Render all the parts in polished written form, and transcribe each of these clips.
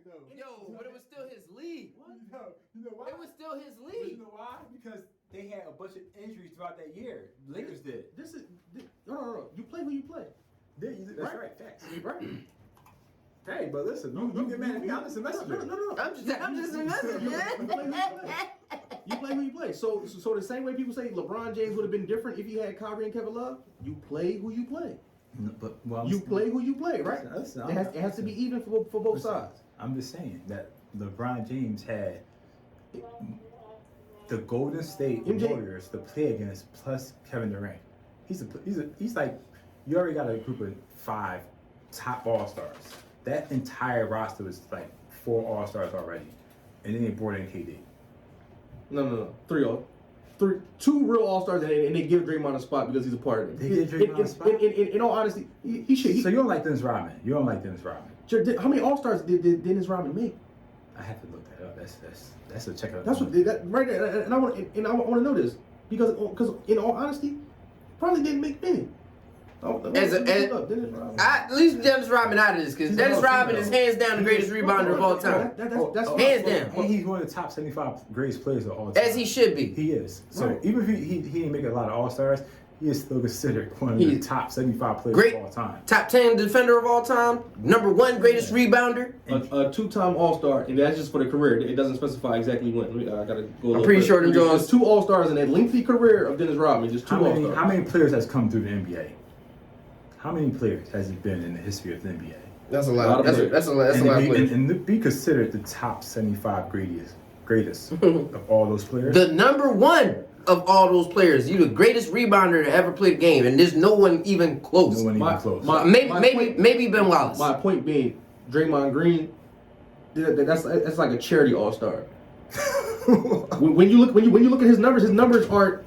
though. Yo, but it was still his league. You know why? It was still his league. You know why? Because they had a bunch of injuries throughout that year. Lakers did. No. You play who you play. That's right. Facts. Right. Hey, but listen, don't get mad at me. I'm just a messenger. No. I'm just a messenger. You play who you play. So the same way people say LeBron James would have been different if he had Kyrie and Kevin Love, you play who you play. No, but You play who you play, right? Listen, It has to be even for both sides. I'm just saying that LeBron James had the Golden State MJ. Warriors to play against plus Kevin Durant. He's like, you already got a group of 5 top All-Stars. That entire roster was like 4 All-Stars already, and then they brought in KD. No. 2 real All-Stars, and they give Draymond a spot because he's a part of it. They give Draymond a spot? In all honesty, he should. So you don't like Dennis Rodman? You don't like Dennis Rodman? How many All-Stars did Dennis Rodman make? I have to look that up. That's a check out. That's what right there, and I want to know this because in all honesty, probably didn't make many. At least Dennis Rodman out of this, because Dennis Rodman is hands down the greatest rebounder of all time. That's hands down. And he's one of the top 75 greatest players of all time. As he should be. He is. So Right. even if he didn't make a lot of All-Stars, he is still considered one of the top 75 players of all time. Top 10 defender of all time. Number 1 greatest rebounder. A 2-time All-Star, and that's just for the career. It doesn't specify exactly when. I gotta go. I'm pretty sure them There's Jones. 2 All-Stars in that lengthy career of Dennis Rodman. Just 2 All-Stars. How many players has come through the NBA? How many players has it been in the history of the NBA? That's a lot. That's a lot of players. And be considered the top 75 greatest of all those players. The number 1 of all those players. You the greatest rebounder to ever play the game, and there's no one even close. No one even close. Maybe Ben Wallace. My point being, Draymond Green, that's like a charity All-Star. when you look at his numbers aren't.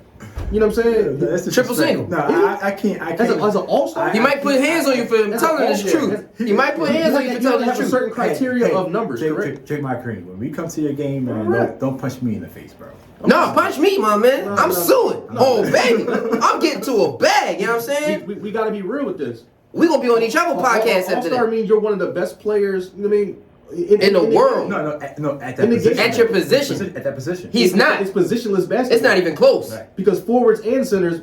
You know what I'm saying? That's Triple single. No, I can't. As an All-Star, He might put hands on you for telling the truth. He might put hands on you for telling the have a truth. certain criteria of numbers, correct? Draymond Green, when we come to your game, man, Right. don't punch me in the face, bro. No, punch me, my man. I'm suing. Oh, baby. I'm getting to a bag. You know what I'm saying? We got to be real with this. We going to be on each other podcast after All-Star that. means you're one of the best players. You know what I mean? In the world. No, at that In the position. game. At your position. At that position. He's not. It's positionless basketball. It's not even close. Right. because forwards and centers.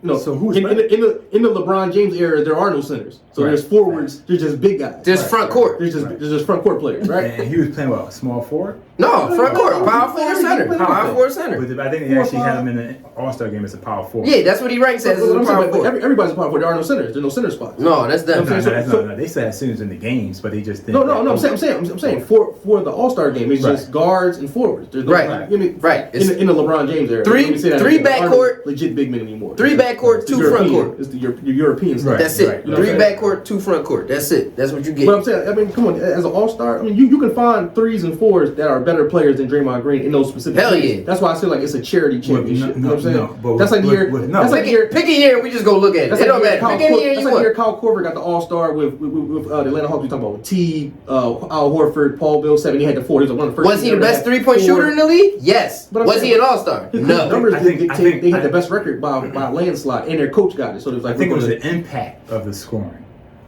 So who's in better? the LeBron James era? There are no centers. So Right. there's forwards. They're just big guys. There's front court. There's just front court players, right? And he was playing what, small forward? No, front court. Power forward center. Power forward center. But I think they actually had him in the All-Star game as a power forward. Yeah, that's what he ranks as a power forward. Everybody's a power forward. There are no centers. There's no center spots. No, that's them. No, they still had centers in the games, but they just didn't. No. I'm saying for the All-Star game, it's just guards and forwards. There's no, Right. Right. It's In the LeBron James era. three Let me say that three again. There are no backcourt- legit big men anymore. 3 backcourt, It's 2 European. front court. It's the European stuff. Right. That's it. You know what 3 I'm saying? backcourt, 2 front court. That's it. That's what you get. But I'm saying, I mean, come on, as an All-Star, I mean, you can find 3s and 4s that are better players than Draymond Green in those specific Hell games. yeah. That's why I say like it's a charity championship. You know what I'm saying? no, but that's like the year. no. That's like the year. Pick a year, we just go look at it. That's It don't like matter. Pick any year that's you like the year want. Kyle Korver got the All-Star with the Atlanta Hawks. We talking about T, Al Horford, Paul Millsap, and he had the 4. He was one of the first. Was he the teams best ever had 3-point 4. shooter in the league? Yes. But I'm Was saying- he an All-Star? His No. numbers I think- they had the best record by a landslide, and their coach got it. So it was like I think it was the impact of the scoring.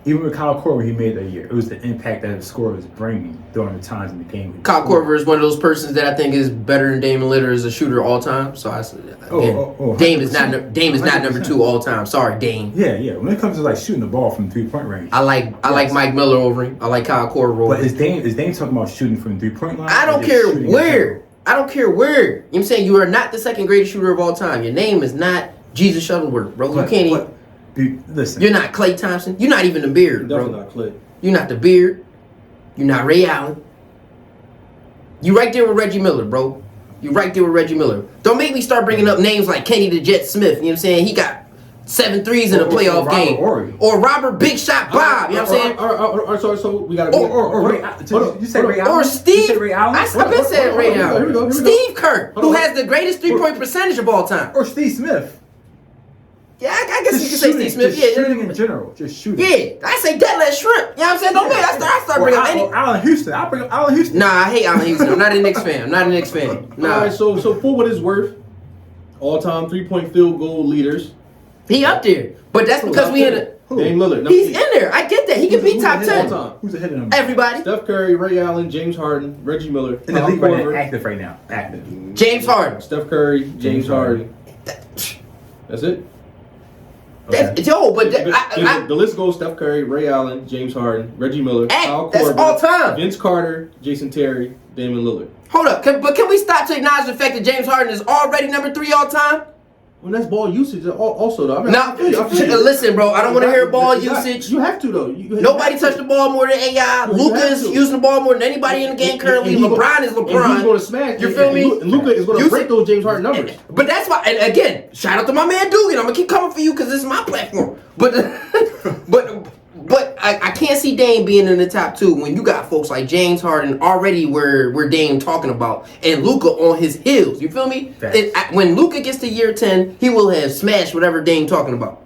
Even with Kyle Korver, he made that year. It was the impact that the score was bringing during the times in the game. Kyle Korver is one of those persons that I think is better than Damian Lillard as a shooter all time. So I said, again, Dame is not 100%. number 2 all time. Sorry, Dame. Yeah. When it comes to like shooting the ball from 3-point range, I like Mike Miller over him. I like Kyle Korver over but him. is Dame talking about shooting from the 3-point line? I or don't just care shooting in where. general? I don't care where. You know what I'm saying? You are not the second greatest shooter of all time. Your name is not Jesus Shuttleworth, bro. You can't even. Listen. You're not Klay Thompson. You're not even the Beard, definitely bro. not Clay. You're not the Beard. You're not Ray Allen. You right there with Reggie Miller, bro. You right there with Reggie Miller. Don't make me start bringing up names like Kenny the Jet Smith. You know what I'm saying? He got 7 threes in a playoff Robert game. Horry. Or Robert Big Shot Bob. You know what I'm saying? So we got to. You said Ray Allen? Or Steve. You said Ray Allen? I've been saying Ray Here we Allen. go. Steve Kerr, Hold who on. has the greatest 3-point percentage of all time. Or Steve Smith? Yeah, I guess you Just can say shooting, Steve Smith. just Yeah, shooting in general. Just shooting. yeah. I say Deadlift Shrimp. You know what I'm saying? Don't make I start bringing up any. Allen Houston. I'll bring up Allen Houston. Nah, I hate Allen Houston. I'm not a Knicks fan. I'm not a Knicks fan. Nah. All right, so for what it's worth, all-time 3-point field goal leaders. He up there. But that's because we in a Dame Lillard. He's in there. I get that. He can be top 10. All time. Who's ahead of him? Everybody. Steph Curry, Ray Allen, James Harden, Reggie Miller, In the Kyle league right now, Korver, active right now. Active. James Harden. Steph Curry, James James Harden. That's it. That's, yo, but The list goes: Steph Curry, Ray Allen, James Harden, Reggie Miller, Kyle that's Korver, all time. Vince Carter, Jason Terry, Damian Lillard. Hold up. But can we stop to acknowledge the fact that James Harden is already number 3 all time? Well, that's ball usage also, though. I mean, Now, I feel you. listen, bro. I don't want to hear ball You got- usage. You have to, though. Nobody touched the ball more than AI. No, you Luka have is to. using the ball more than anybody in the game currently. And he LeBron is And he's LeBron. going to smash. You feel me? And Luka is going to You break see- those James Harden numbers. But that's why, and again, shout out to my man Dugan. I'm gonna keep coming for you because this is my platform. But but I can't see Dame being in the top 2 when you got folks like James Harden already where Dame talking about and Luka on his heels. You feel me? When Luka gets to year 10, he will have smashed whatever Dame talking about.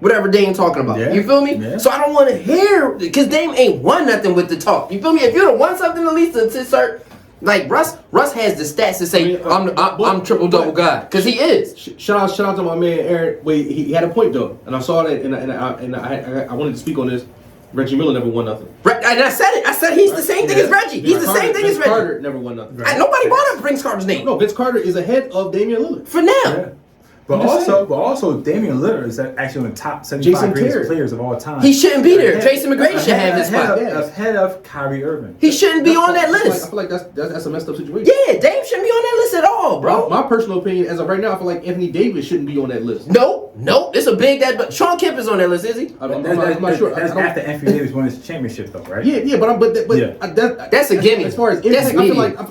Whatever Dame talking about. Yeah. You feel me? Yeah. So I don't want to hear because Dame ain't won nothing with the talk. You feel me? If you'd have won something at least to start. Like Russ has the stats to say I'm triple double guy because he is. Shout out to my man Aaron. Wait, he had a point though, and I saw that, and I wanted to speak on this. Reggie Miller never won nothing. And I said it. I said he's the same thing as Reggie. He's the same thing as Vince Reggie. Carter never won nothing. Nobody brought up Vince Carter's name No, Vince Carter is ahead of Damian Lillard. for now. Yeah. But I'm just also, Damian Lillard is actually one of the top 75 Jason greatest Terry. players of all time. He shouldn't be there. Tracy McGrady should have his spot. Ahead of Kyrie Irving. He shouldn't be on that I list. feel like that's a messed up situation. Yeah, Dame shouldn't be on that list at all, bro. My personal opinion, as of right now, I feel like Anthony Davis shouldn't be on that list. No, it's a big that. But Sean Kemp is on that list, is he? I'm not sure. That's I don't- after Anthony Davis won his championship, though, right? Yeah, Yeah. That's a gimme. As far as That's impact, I feel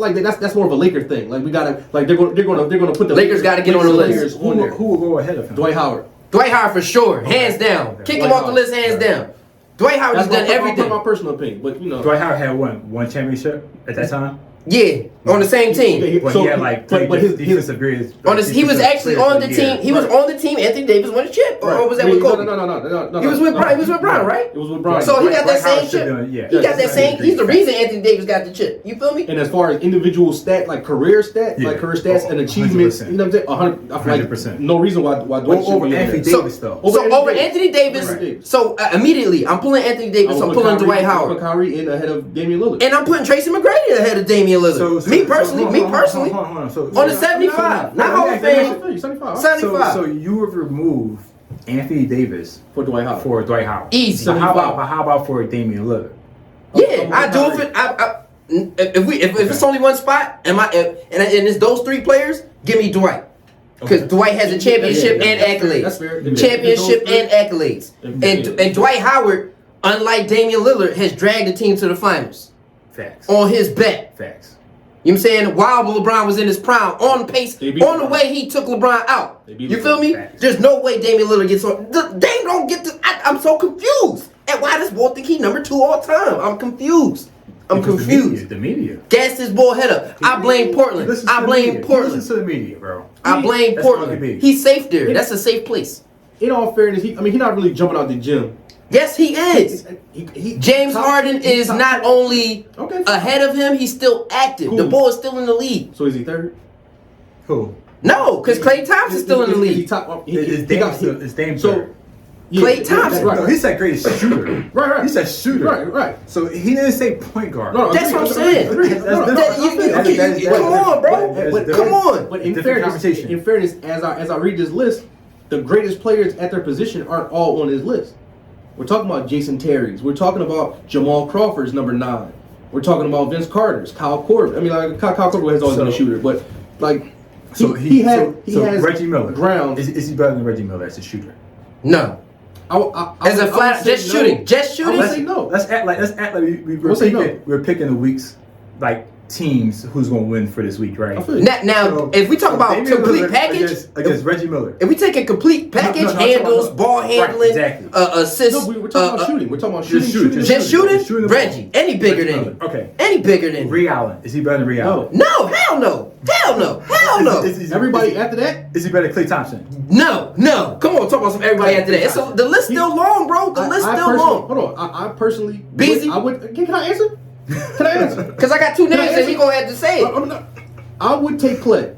media. like that's more of a Laker thing. Like we gotta, like they're gonna put the Lakers gotta get on the list. players on there. Who will go ahead of him? Dwight Howard. Dwight Howard for sure, hands down. Okay. Kick him Dwight off the list, hands Howard. down. Dwight Howard has done everything. my personal opinion, but you know. Dwight Howard had one championship at that time. Yeah, on the same team. But he had like defensive grades. He was actually on the team. He was on the team. Anthony Davis won a chip, or was that with Kobe? No. He was with Brian. He was with Brian, right? It was with Brian. So he got that Dwight Howard same should chip. be on- yeah. He got that same. He's the Fact. reason Anthony Davis got the chip. You feel me? And as far as individual stat, like career stat, Yeah. like career stats and achievements, 100%. you know what I'm saying? 100. I feel like 100%. no reason why Dwight should Over be on Anthony there. Davis, though. Over Anthony Davis. Right. So immediately, I'm pulling Anthony Davis. I'm pulling Dwight I'm putting Howard, Kyrie in ahead of Damian Lillard. and I'm putting Tracy McGrady ahead of Damian Lillard. Me personally, hold on. on the 75, not Hall of Fame. 75 75. So you would remove Anthony Davis for Dwight Howard. for Dwight Howard. Easy. So how about for Damian Lillard? Yeah, I do it. If it's only one spot, and it's those 3 players, give me Dwight. Because Dwight has a championship and accolades. That's fair. Championship and accolades. And Dwight Howard, unlike Damian Lillard, has dragged the team to the finals Facts. on his back. Facts. You know what I'm saying? While LeBron was in his prime, on pace, They beat on the LeBron. way he took LeBron out. They beat You feel me? Facts. There's no way Damian Lillard gets on. Dame don't get to. I'm so confused. And why does boy think he number 2 all time? I'm confused. I'm Because confused. The media. Gas this boy head up. I blame Portland. Listen to I the blame media. Portland. Listen to the media, bro. I blame That's all it Portland. be. He's safe there. That's a safe place. In all fairness, he's not really jumping out the gym. Yes, he is. James Harden is not only Okay. ahead of him, he's still active. Cool. The boy is still in the league. So is he third? Who? No, because Klay Thompson's still in the Is he league. top? It's Dame So third. Klay Thompson. Right. No, he said greatest shooter. Right. He said shooter. Right. So he didn't say point guard. No, That's what I'm saying. Agreed. That's No, different. That- come on, bro. Come on. But in Different fairness, conversation. as I read this list, the greatest players at their position aren't all on his list. We're talking about Jason Terry's. We're talking about Jamal Crawford's number 9. We're talking about Vince Carter's, Kyle Korver. I mean, like Kyle Korver has always been a shooter, but like he has Reggie Miller. ground. Is he better than Reggie Miller as a shooter? No. I As a would flat, say just no. shooting. Just I would shooting. say no. Let's act like We'll say no. we're picking the weeks like teams who's gonna win for this week, right? I feel you. Now, So- if we talk so about Damian complete Lillard package, against Reggie Miller. if we take a complete package, no, handles, no. ball Right, handling, exactly. assists, No, we're talking about shooting. We're talking about Just shooting. shoot. just Shooting the shooting, ball. Reggie. Any bigger Reggie than Miller. him. Okay. Any bigger than him. Ray Allen. Is he better than Ray Allen? No, hell no. Hell no. Hell no. Everybody after that. Is he better than Klay Thompson? No. Come on, talk about some everybody after that. The list still long, bro. The list still long. Hold on. I personally. Busy? Can I answer? Can I answer? Because I got 2 names I and he answer? gonna have to say it. I would take Klay.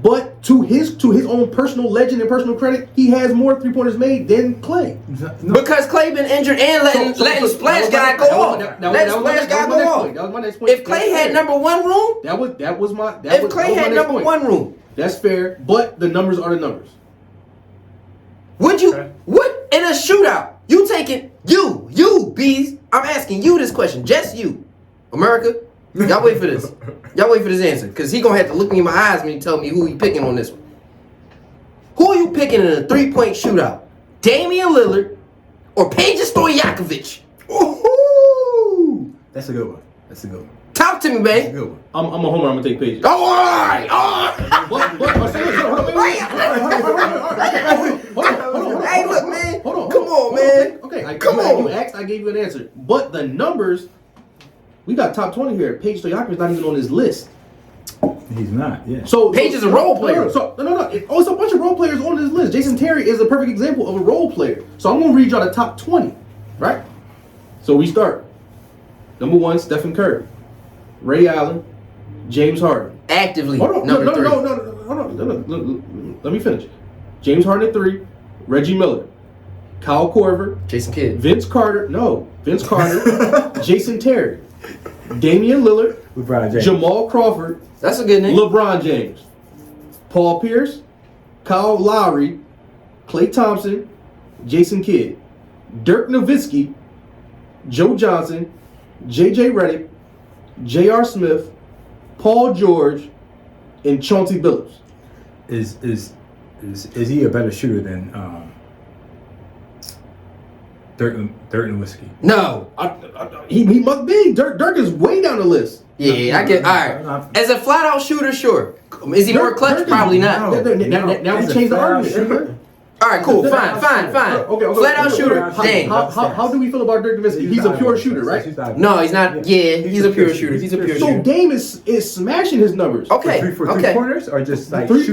But to his own personal legend and personal credit, he has more 3-pointers made than Clay. No. Because Clay been injured and letting Splash guy go off. Letting Splash guy go off. That was my next point. If Clay had number one room, that was my. if Clay had number one room, that's fair. But the numbers are the numbers. would you? Okay. Would in a shootout you taking you bees? I'm asking you this question, just you, America. Y'all wait for this. Y'all wait for this answer, cause he gonna have to look me in my eyes when he tell me who he picking on this one. Who are you picking in a 3-point shootout? Damian Lillard or Peja Stojakovic? Ooh, that's a good one. That's a good one. Talk to me, That's a man. good one. I'm a homer. I'm gonna take Page. All right. Hey, look, man. Hold on. Come on, man. Okay. Come on. You asked, I gave you an answer. But the numbers, we got top 20 here. Page Stojakovic's not even on this list. He's not. Yeah. So Page is a role player. So no. It's a bunch of role players on this list. Jason Terry is a perfect example of a role player. So I'm gonna read y'all the top 20, right? So we start. Number 1, Stephen Curry, Ray Allen, James Harden. Actively, Hold on, number 3. no. Let me finish. James Harden at 3, Reggie Miller, Kyle Korver, Jason Kidd. Vince Carter, Jason Terry, Damian Lillard, LeBron James. Jamal Crawford, That's a good name. LeBron James, Paul Pierce, Kyle Lowry, Klay Thompson, Jason Kidd, Dirk Nowitzki, Joe Johnson, J.J. Redick, J.R. Smith, Paul George, and Chauncey Billups. Is he a better shooter than Dirk Nowitzki? No. He must be. Dirk is way down the list. Yeah, I get. All right. As a flat out shooter, sure. Is he more clutch? Dirk is- Probably not. Now we As a change the flat-out argument. shooter? All right, cool. Fine. Okay, Flat out shooter. okay. Dang. How do we feel about Dirk Nowitzki? He's a pure shooter, right? No, he's not. Yeah, he's a pure shooter. He's a pure So shooter. Dame is smashing his numbers. Okay. For Okay. 3-pointers or just like Three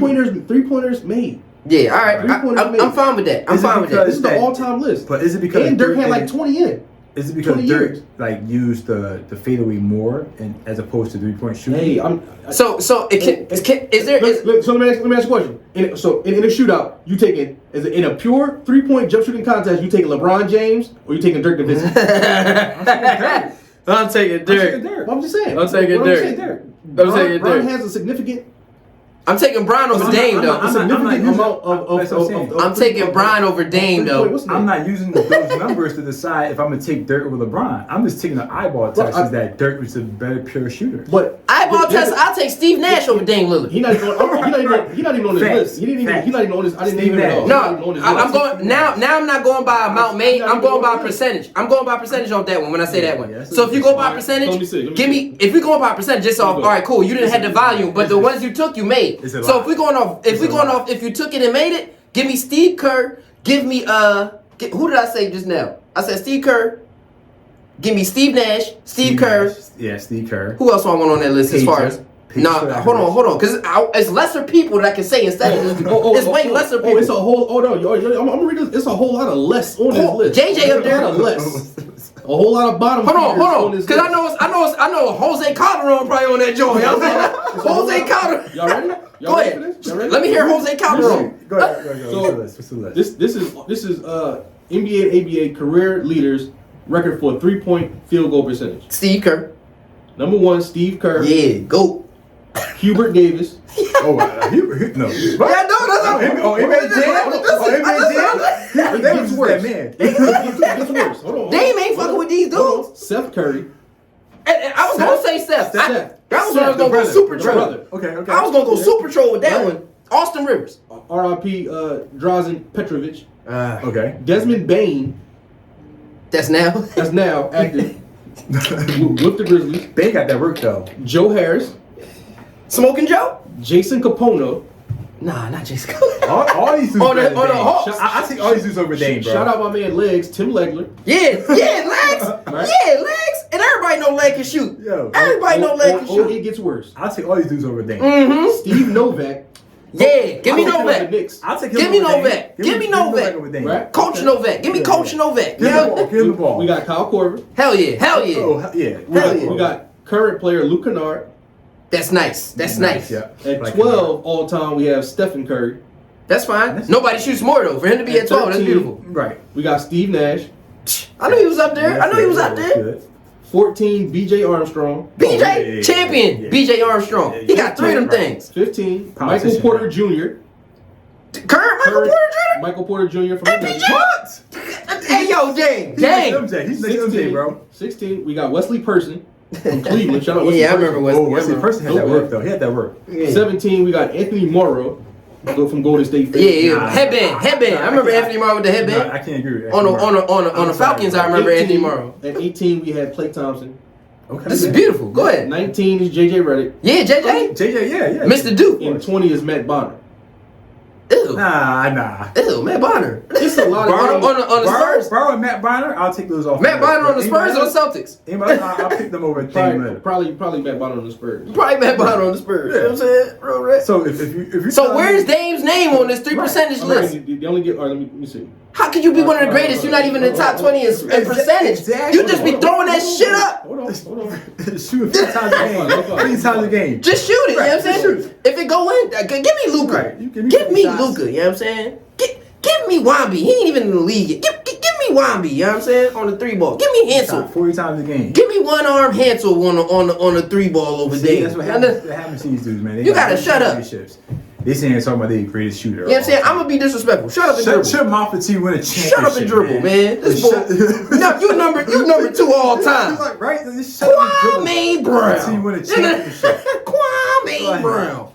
pointers made. Yeah. All right. Three-pointers made. I'm fine with that. I'm Is it fine with because- that. This is the all-time list. But is it because And Dirk had didn't- like 20 in. Is it because 20 Dirk years. like used the fadeaway more and as opposed to 3-point shooting? Hey, So it can. Is there? So let me ask you a question. In a shootout, you taking in a pure 3-point jump shooting contest, you taking LeBron James or you taking Dirk Nowitzki? I'm taking Dirk. Dirk. I'm just saying. I'm taking What Dirk. saying, Dirk. I'm taking Bron Dirk. has a significant I'm taking Bron over Dame though. I'm not significant using- amount of that's what I'm saying. I'm taking Bron over Dame though. What's the I'm name? not using those numbers to decide if I'm gonna take Dirk over LeBron. I'm just taking the eyeball test Well, is that Dirk was a better pure shooter. But Eyeball test. I'll take Steve Nash over Dame Lillard. He's not even on this Facts. list. He's not even on this. I didn't Steve even know. Nash. No, I'm going now. Now I'm not going by amount made. I'm going by percentage. I'm going by percentage off that one when I say that one. Yeah, So if you go by Let me percentage, see. give me. If we going by percentage, just off. go. All right, cool. You didn't have the volume, but the ones you took, you made. It's a So lot. if we going off, if you took it and made it, give me Steve Kerr. Give me who did I say just now? I said Steve Kerr. Give me Steve Nash, Steve Kerr. Nash. Yeah, Steve Kerr. Who else do I want on that list as far as? Peja Nah, Stojakovic. hold on, because it's lesser people that I can say instead of it's way lesser people. Oh, it's a whole. Oh no, I'm gonna read this. It's a whole lot of less on this list. JJ up there. A whole lot of less. A whole lot of bottom. Hold feeders on, this because list. I know Jose Calderon probably on that joint. Jose Calderon. Y'all ready? Go ready ahead. for this? Y'all ready? Let me hear Jose Calderon. Go ahead. So, What's the list? This is NBA and ABA career leaders record for 3-point field goal percentage. Steve Kerr. Number 1, Steve Kerr. Yeah, go. Hubert Davis. Oh, no. Yeah, no, NBA Jam? It That gets was worse. that man. It gets worse. Hold on. Dame ain't fucking with these Hold on. dudes. Seth Curry. And I was gonna say Steph. Steph. That was when I was gonna go super the troll. brother. Okay. I was gonna go super troll with that Right. one. Austin Rivers. R.I.P. Drazen Petrovic. Okay. Desmond Bain. That's now. That's now active with the Grizzlies. They got that work though. Joe Harris. Smoking Joe? Jason Capono. Nah, not Jason. All these dudes. On the better than Dame. Hawks. I see all these dudes over Dame, bro. Shout out my man Legs, Tim Legler. Yeah, legs. Right. Yeah, legs. And everybody know leg can shoot. Yo. Everybody know leg can Oh, shoot. it gets worse. I'll take all these dudes over Dame. Mm-hmm. Steve Novak. Yeah, give me I don't care about the Novak. Knicks. I'll take him Give me over Dame. Novak. Give me Novak. over Dame. Right. Coach Novak. Give me Coach Novak. Give him the ball. Give him the ball. We got Kyle Korver. Hell yeah. Oh, yeah. We Hell yeah. got current player Luke Kennard. That's nice. That's nice. Yeah. At Like, 12 all time, we have Stephen Curry. That's fine. Nobody shoots more though. For him to be at 12, that's 13, beautiful. Right. We got Steve Nash. I knew he was up there. I knew he was up That's there. good. 14, B.J. Armstrong. BJ, yeah, champion. yeah. BJ Armstrong. He got 3 of them Right. things. 15, Michael Politician, Porter right. Jr. Current Michael Porter Jr. Michael Porter Jr. from And the BJ. Nets. What? Hey yo, James. He's next Dang. MJ. He's next MJ, 16, bro. 16, we got Wesley Person from Cleveland. Shout out Wesley Yeah, I Person. remember Wesley. Oh, Wesley Person had that work though. He had that work. Yeah. 17, we got Anthony Morrow from Golden State. Yeah. Nah, Headband. I remember Anthony Morrow with the No, headband. I can't agree with that. On the Falcons, I remember Anthony Morrow. At 18, we had Klay Thompson. Okay. This is beautiful. Go ahead. 19 is J.J. Redick. Yeah, JJ. JJ, yeah. Mr. Duke. And 20 is Matt Bonner. Ew. Nah. Ew, Matt Bonner. It's a lot Barr- of on the Spurs. Barr and Matt Bonner, I'll take those off. Matt Bonner on the Spurs or Anybody the else? Celtics? Anybody else, I'll pick them over Dame Lillard. probably Matt Bonner on the Spurs. Probably Matt Bonner on the Spurs. You know what I'm saying? Real rap. So if you So where's Dame's name on this 3 percentage All right, list? they only get. All right, let me see. How could you be one of the greatest? You're not even in the top 20 in percentage. Exactly. You just be throwing that shit up. Hold on. shoot 3 times a game, 3 times a game. Just shoot it. You know what I'm saying? Shoot. If it go in, give me Luca. Right, you give me Give me 50 shots. Luca. You know what I'm saying? Give me Wamby. He ain't even in the league yet. Give me Wamby. You know what I'm saying? On the 3 ball. Give me Hansel. Shot 40 times a game. Give me one arm Hansel on the 3 ball over See, there. that's what happens to these dudes, man. They You got gotta shut up. championships. They saying talking about they greatest shooter. You know what I'm saying? I'm gonna be disrespectful. Shut up and Shut dribble. your mouth until you win a championship. Shut up and dribble, man. This boy, no, you number 2 all time. Like, right? Just shut up and dribble. Kwame Brown. Until you win a championship. Kwame Like, Brown.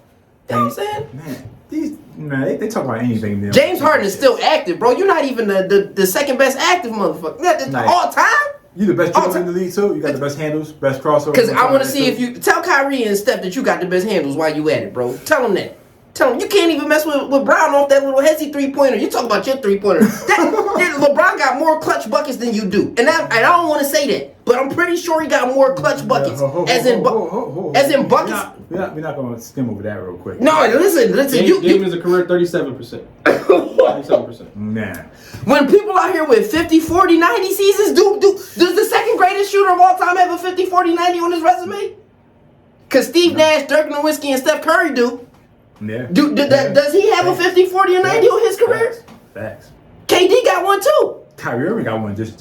You know what I'm saying? They talk about anything. Now. James Harden is still active, bro. You're not even the second best active motherfucker. Nice. All time? You the best all dribbler in the league too. You got the best handles, best crossover. Because I want to see if you tell Kyrie and Steph that you got the best handles while you at it, bro. Tell them that. Tell him you can't even mess with Brown off that little hezzy 3-pointer. You talk about your 3-pointer. LeBron got more clutch buckets than you do, and I don't want to say that, but I'm pretty sure he got more clutch buckets, as in buckets. We're not going to skim over that real quick. No, listen. Dame is a career 37%. 37%. Nah. When people out here with 50, 40, 90 seasons, does the second greatest shooter of all time have a 50, 40, 90 on his resume? Because Steve Nash, Dirk Nowitzki, and Steph Curry do. Yeah. Does he have a 50, 40, and 90 on his career? Facts. KD got one too. Kyrie Irving got one just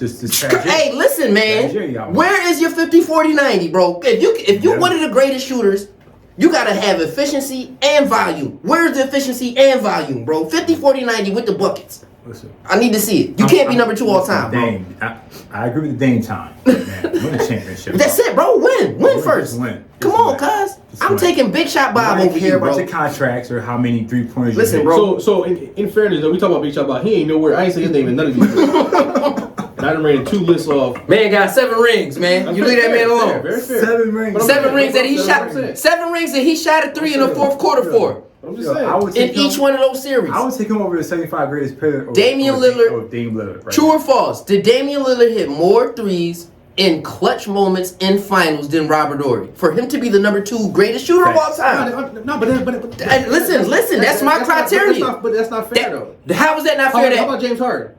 Hey, listen, man. Where is your 50, 40, 90, bro? If you're one of the greatest shooters, you gotta have efficiency and volume. Where's the efficiency and volume, bro? 50, 40, 90 with the buckets. Listen. I need to see it. You can't be number 2 all time, bro. Dame. I agree with the Dame time. Man, win a championship. That's it, bro. Win first. Win. Come on, cuz. I'm taking Big Shot Bob I over don't care here, about bro. your contracts or how many 3-pointers Listen, you bro. So in fairness, though, we talk about Big Shot Bob. He ain't nowhere. I ain't say his name in none of these. And I done ran 2 lists off. Man got 7 rings, man. You leave that man alone. Very fair. 7 rings. 7 rings that he shot. saying. 7 rings that he shot at 3 in the 4th quarter for. I'm just Yo, saying. I would In take each him, one of those series. I would take him over the 75 greatest player. Damian Lillard. Dame Lillard. Right True now. or false? Did Damian Lillard hit more threes in clutch moments in finals than Robert Horry? For him to be the number 2 greatest shooter of all time. No, but Listen, that's my criteria. But that's not fair, though. How is that not How fair? about James Harden?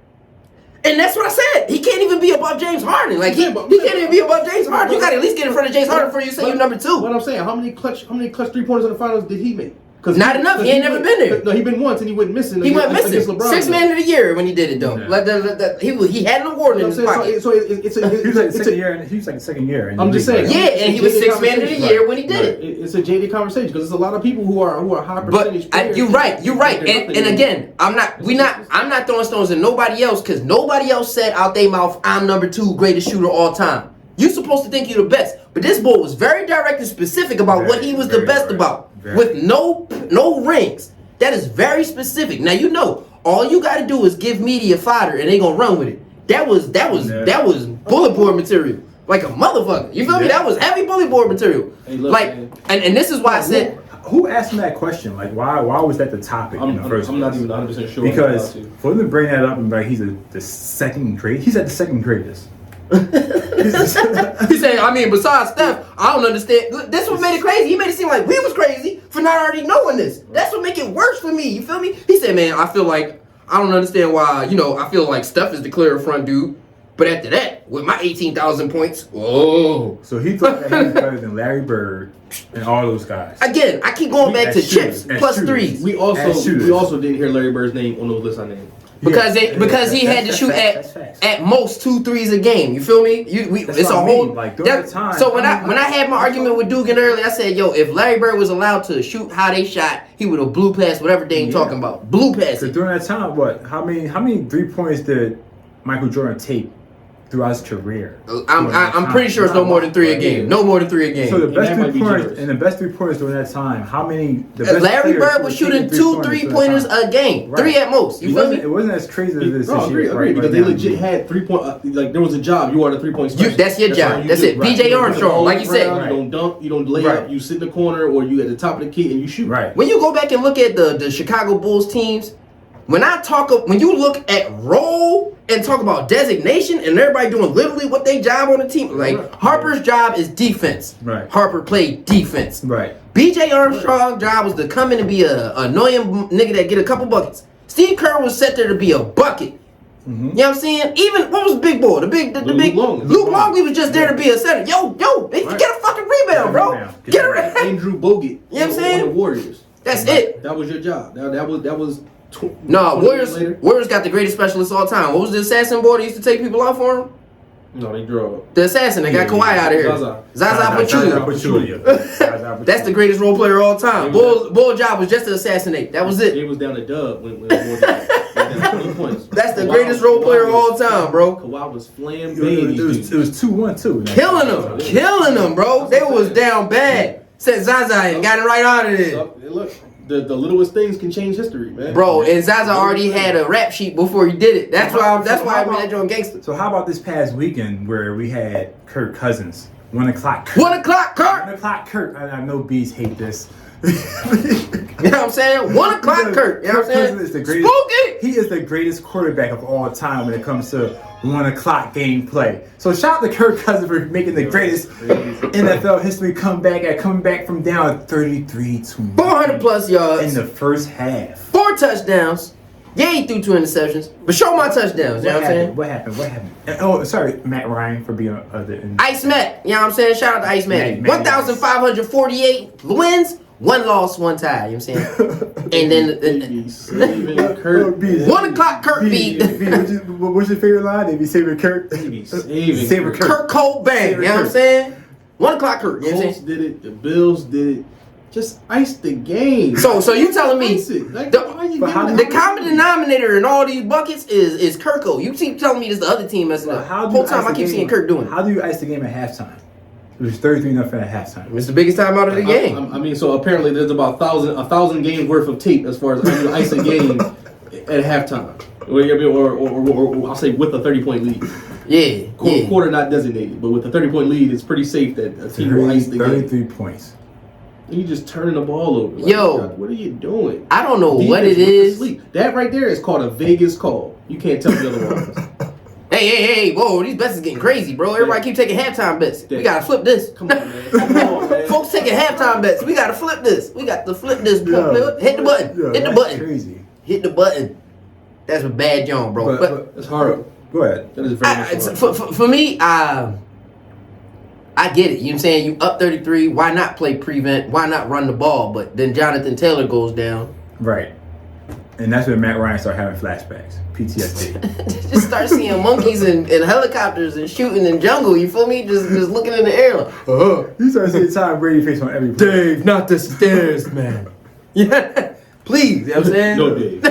And that's what I said. He can't even be above James Harden. Like he Yeah, but- can't even be above James Harden. You got to at least get in front of James Harden before you say you're number 2. What I'm saying, how many clutch 3-pointers in the finals did he make? Not enough. He ain't never been there. No, he been once and he went missing. He went against missing. LeBron, 6 man of the year when he did it though. Yeah. He had an award in his pocket. So it's He was like the a second year. He was like the second year. in the I'm just league, saying. right? Yeah, and he was 6 man of the year when he did it. It's a jaded conversation because there's a lot of people who are high percentage. But you're right. And again, I'm not throwing stones at nobody else because nobody else said out their mouth, I'm number 2 greatest shooter all time. You're supposed to think you're the best. But this boy was very direct and specific about what he was the best about. With no rings. That is very specific. Now you know, all you gotta do is give media fodder and they gonna run with it. That was bullet board material. Like a motherfucker. You feel me? That was heavy bullet board material. Hey, look, like man. and this is why I said Who asked him that question? Like, why was that the topic in the first I'm not place? even 100% sure. Because for him to bring that up and be like he's the second greatest, he's at the second greatest. he said, besides Steph, I don't understand. That's what made it crazy. He made it seem like we was crazy for not already knowing this. That's what make it worse for me. You feel me? He said, man, I feel like I don't understand why, I feel like Steph is the clear front dude. But after that, with my 18,000 points, whoa. So he thought that he was better than Larry Bird and all those guys. Again, I keep going back to As shooters, chips as plus shooters. threes. We As shooters. also didn't hear Larry Bird's name on those lists I named. Because Yeah, because he had to that's shoot facts, that's facts. at most 2 threes a game. You feel me? That's It's a what I whole mean, like, during that- the time- So when I had my argument with Dugan earlier, I said, yo, if Larry Bird was allowed to shoot how they shot, he would have blew past whatever they ain't Yeah. talking about. Blew past Because it. during that time, how many 3-pointers did Michael Jordan take throughout his career? I'm pretty sure it's no more than 3 a game. No more than 3 a game. So the And best that might be 3-pointers generous. and the best 3-pointers during that time, how many? The best Larry players Bird was shooting 2 taking 3-pointers during that time. a game. Right. 3 at most. You It feel wasn't, me? it wasn't as crazy as this No, year. agree, because right they now. legit had 3-point. Like there was a job. You are the 3-point specialist. That's your job. all you That's do. it. BJ You don't Armstrong, put the like you ball said. around, You don't dunk. You don't lay Right. up. You sit in the corner or you at the top of the key and you shoot. Right. When you go back and look at the Chicago Bulls teams, when you look at role and talk about designation and everybody doing literally what they job on the team, like Right. Harper's job is defense. Right. Harper played defense. Right. BJ Armstrong's job was to come in and be a annoying nigga that get a couple buckets. Steve Kerr was set there to be a bucket. You know what I'm saying? Even what was Big Boy? The big Luke Longley. Luke Longley was just there to be a center. Yo, they Right. get a fucking rebound, bro. Rebound. Get a Andrew Bogut. You know what I'm on saying? the Warriors. That's it. That was your job. That was. No, 20 years later. Warriors got the greatest specialist of all time. What was the assassin boy that used to take people out for him? No, they draw. The assassin that got Kawhi out of here. Zaza Pachulia. That's the greatest role player of all time. Bull's job was just to assassinate. That was it. It was down to Dub when it was down 20 points. That's the greatest role player of all time, bro. Kawhi was flaming. It was 2-1 too. Killing them, bro. They was down bad. Said Zaza and got it right out of there. So, look, the littlest things can change history, man. Bro, and Zaza already had a rap sheet before he did it. That's why I made that joint gangster. So how about this past weekend where we had Kirk Cousins, 1 o'clock. 1 o'clock, Kirk. 1 o'clock Kirk. I know bees hate this. You know what I'm saying? 1 o'clock, Kirk. You know what I'm saying? Cousins is the greatest. Spooky. He is the greatest quarterback of all time when it comes to 1 o'clock game play. So shout out to Kirk Cousins for making the greatest NFL history comeback at coming back from down 33-1 400 plus yards. in the first half. 4 touchdowns. Yeah, he threw 2 interceptions. But show my touchdowns. You know what I'm saying? What happened? And, oh, sorry, Matt Ryan for being Ice Matt. You know what I'm saying? Shout out to Ice Matt. Matt 1,548 wins. 1 loss, 1 tie. You know what I'm saying? And then... Saving Kirk. 1 o'clock Kirk beat What's your favorite line? They be saving Kirk. Saving Kirk. Kirk Colt Bang. You know what I'm saying? 1 o'clock Kirk. You know what I'm Colts saying? did it. The Bills did it. Just ice the game. So you telling me Ice it. Like, the- why you but how giving do the that- common denominator in all these buckets is Kirko. You keep telling me this the other team messing up. How do Whole you time ice I the keep game? seeing Kirk doing it. How do you ice the game at halftime? It was 33-0 at halftime. It's the biggest time out of the game. I mean, so apparently there's about 1,000 games worth of tape as far as how you ice a game at halftime, or I'll say with a 30-point lead. Yeah. Quarter not designated, but with a 30-point lead, it's pretty safe that a team will ice the game. 33 points. And you just turning the ball over. Like, Yo. God, what are you doing? I don't know what Defense it with the is. sleep. That right there is called a Vegas call. You can't tell the other ones. Hey, whoa, these bets is getting crazy, bro. Everybody keep taking halftime bets. We gotta flip this. Come on, man. Come on, man. Folks taking halftime bets. We gotta flip this. We got to flip this. Yeah. Hit the button. Yeah, Hit the that's button. crazy. Hit the button. That's a bad joint, bro. But That's horrible. Go ahead. That is very much horrible. for me, I get it. You know what I'm saying? You up 33. Why not play prevent? Why not run the ball? But then Jonathan Taylor goes down. Right. And that's when Matt Ryan started having flashbacks. PTSD. Just start seeing monkeys and helicopters and shooting in jungle. You feel me? Just looking in the air like, You start seeing Tom Brady face on every play. Dave, not the stairs, man. Yeah. Please. You know what I'm saying? No, Dave.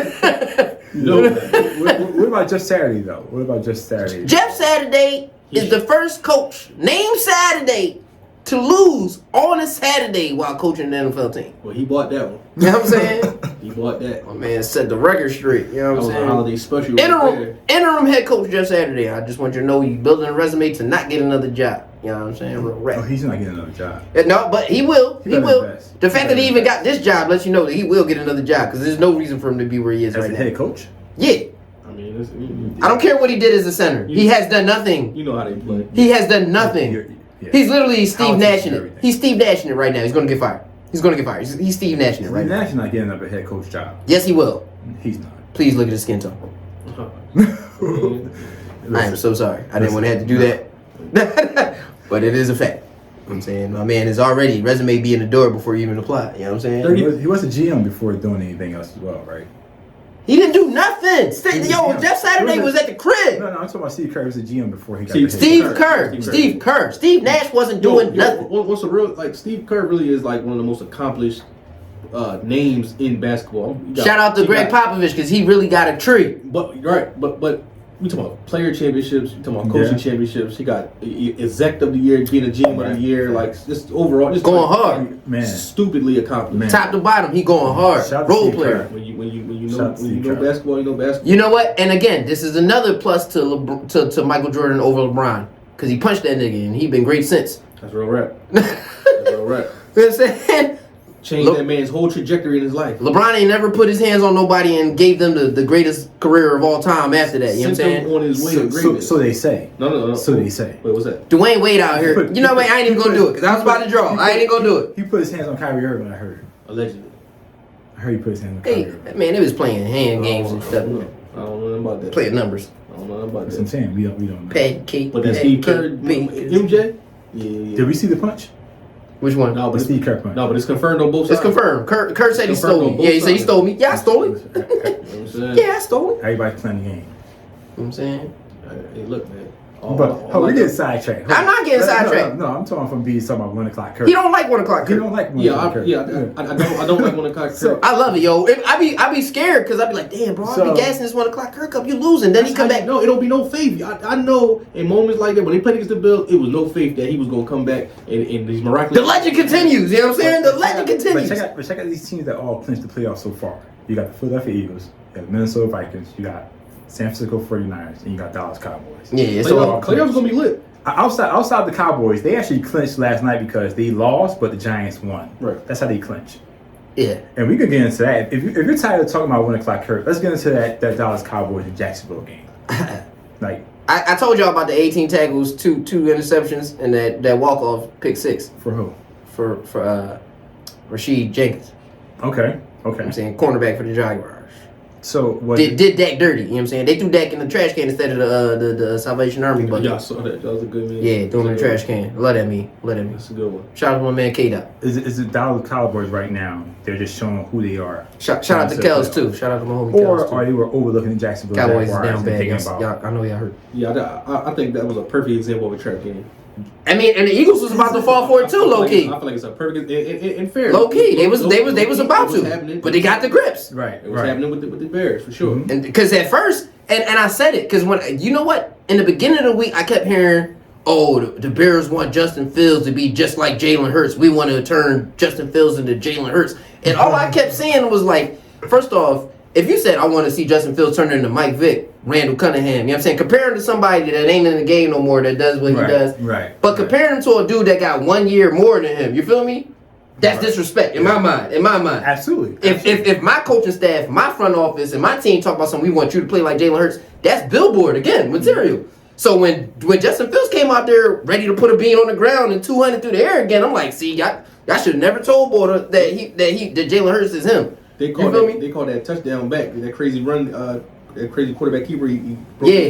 No. What about just Saturday, though? What about just Saturday? Jeff Saturday is the first coach named Saturday to lose on a Saturday while coaching the NFL team. Well, he bought that one. You know what I'm saying? He bought that. My man set the record straight. You know That what was I'm a saying? holiday special. right Interim head coach Jeff Saturday. I just want you to know he's building a resume to not get another job. You know what I'm saying? Real Oh, rap. he's not getting another job. No, but he will. He better will. invest. The He fact that he better even got this job lets you know that he will get another job because there's no reason for him to be where he is As right a now. head coach? Yeah. I mean, I don't care what he did as a center. He has done nothing. You know how they play. He has done nothing. Yeah. He's literally Steve Politics and Nashing it. everything. He's Steve Nashing it right now. He's going to get fired. He's going to get fired. He's Steve Nashing it right Steve now. Nash is not getting up a head coach job. Yes, he will. He's not. Please look at his skin tone. I am so sorry. I didn't want to have to do that. But it is a fact. You know what I'm saying? My man is already, resume be in the door before you even apply. You know what I'm saying? He was a GM before doing anything else as well, right? He didn't do nothing. Yo, Jeff Saturday was at the crib. No, I'm talking about Steve Kerr. He was a GM before he got Steve Kerr. Steve Nash wasn't doing nothing. What's a real, like, Steve Kerr really is like one of the most accomplished names in basketball. Shout out to Greg Popovich because he really got a tree. But we talking about player championships, we talking about coaching championships. He got exec of the year, being a GM of the year, like just overall, just going hard, man. Stupidly accomplished. Man. Top to bottom, he going hard. Role player. When you know basketball, you know basketball. You know what? And again, this is another plus to Michael Jordan over LeBron because he punched that nigga and he been great since. That's real rap. That's real rap. You know what I'm saying? Changed that man's whole trajectory in his life. LeBron ain't never put his hands on nobody and gave them the greatest career of all time after that. You know what I'm saying? On his way to greatness. So they say. No. So they say. Wait, what's that? Dwayne Wade out here. You know what? I ain't even gonna do it because I was about to draw. I ain't even gonna do it. He put his hands on Kyrie Irving, I heard. Allegedly. I heard he put his hands on Kyrie Irving. Man, they was playing hand games and stuff. I don't know nothing about that. Playing numbers. I don't know nothing about That's that. what I'm saying. We don't know. Pancake. But that Steve Kerr, MJ? Yeah. Did we see the punch? Which one? No, but Steve Kerr punch. No, but it's confirmed on both sides. It's confirmed. Kurt said he stole me. Yeah, he said he stole me. Yeah, I stole him. Yeah, I stole him. Everybody's playing the game. You know what I'm saying? Hey, look, man. We get sidetracked. I'm not getting sidetracked. No, I'm talking from talking about 1 o'clock Kirk. He don't like 1 o'clock He Kirk. don't like 1 o'clock Kirk. I don't like 1 o'clock Kirk. I love it, yo. I be scared because I be like, damn, bro, I be gassing this 1 o'clock Kirk up. You losing. Then he come back. No, it don't be no faith. I know in moments like that when they played against the Bills, it was no faith that he was gonna come back and these miraculous. The legend continues. You know what I'm saying? The legend continues. But check out these teams that all clinched the playoffs so far. You got the Philadelphia Eagles, you got the Minnesota Vikings, you got San Francisco 49ers, and you got Dallas Cowboys. Yeah, so playoffs gonna be lit. Outside the Cowboys, they actually clinched last night because they lost, but the Giants won. Right. That's how they clinch. Yeah. And we can get into that. If you're tired of talking about 1 o'clock Kirk, let's get into that Dallas Cowboys and Jacksonville game. Like I told y'all about the 18 tackles, two interceptions, and that walk-off pick six. For who? For Rashid Jenkins. Okay. I'm saying cornerback for the Jaguars. So what did Dak dirty, you know what I'm saying? They threw Dak in the trash can instead of the Salvation Army bucket. Yeah, I saw that. That was a good meme. Yeah, threw him in the trash can. Love that meme. That's a good one. Shout out to my man K-Dot. is it Dallas Cowboys right now? They're just showing who they are. Shout out to Kels too. Shout out to my homie Or Kels too. are they were overlooking the Jacksonville Cowboys is Jaguars down and bad. thinking Y'all, about I know y'all heard. Yeah, I think that was a perfect example of a trap game. I mean, and the Eagles was about to fall for it too, low key. I feel like it's a perfect and fair. Low key, they was about to, but they got the grips. right. It was happening with the Bears for sure. And because at first, and I said it because when you know what, in the beginning of the week, I kept hearing, "Oh, the Bears want Justin Fields to be just like Jalen Hurts. We want to turn Justin Fields into Jalen Hurts." And all I kept saying was like, first off, if you said I want to see Justin Fields turn into Mike Vick, Randall Cunningham, you know what I'm saying? Compare him to somebody that ain't in the game no more that does what he does. Right. But compare him to a dude that got 1 year more than him. You feel me? That's disrespect in my mind. Absolutely. If my coaching staff, my front office, and my team talk about something, we want you to play like Jalen Hurts, that's billboard again material. So when Justin Fields came out there ready to put a bean on the ground and 200 through the air again, I'm like, see, y'all should have never told Border that Jalen Hurts is him. They call that touchdown back, that crazy run, that crazy quarterback keeper. He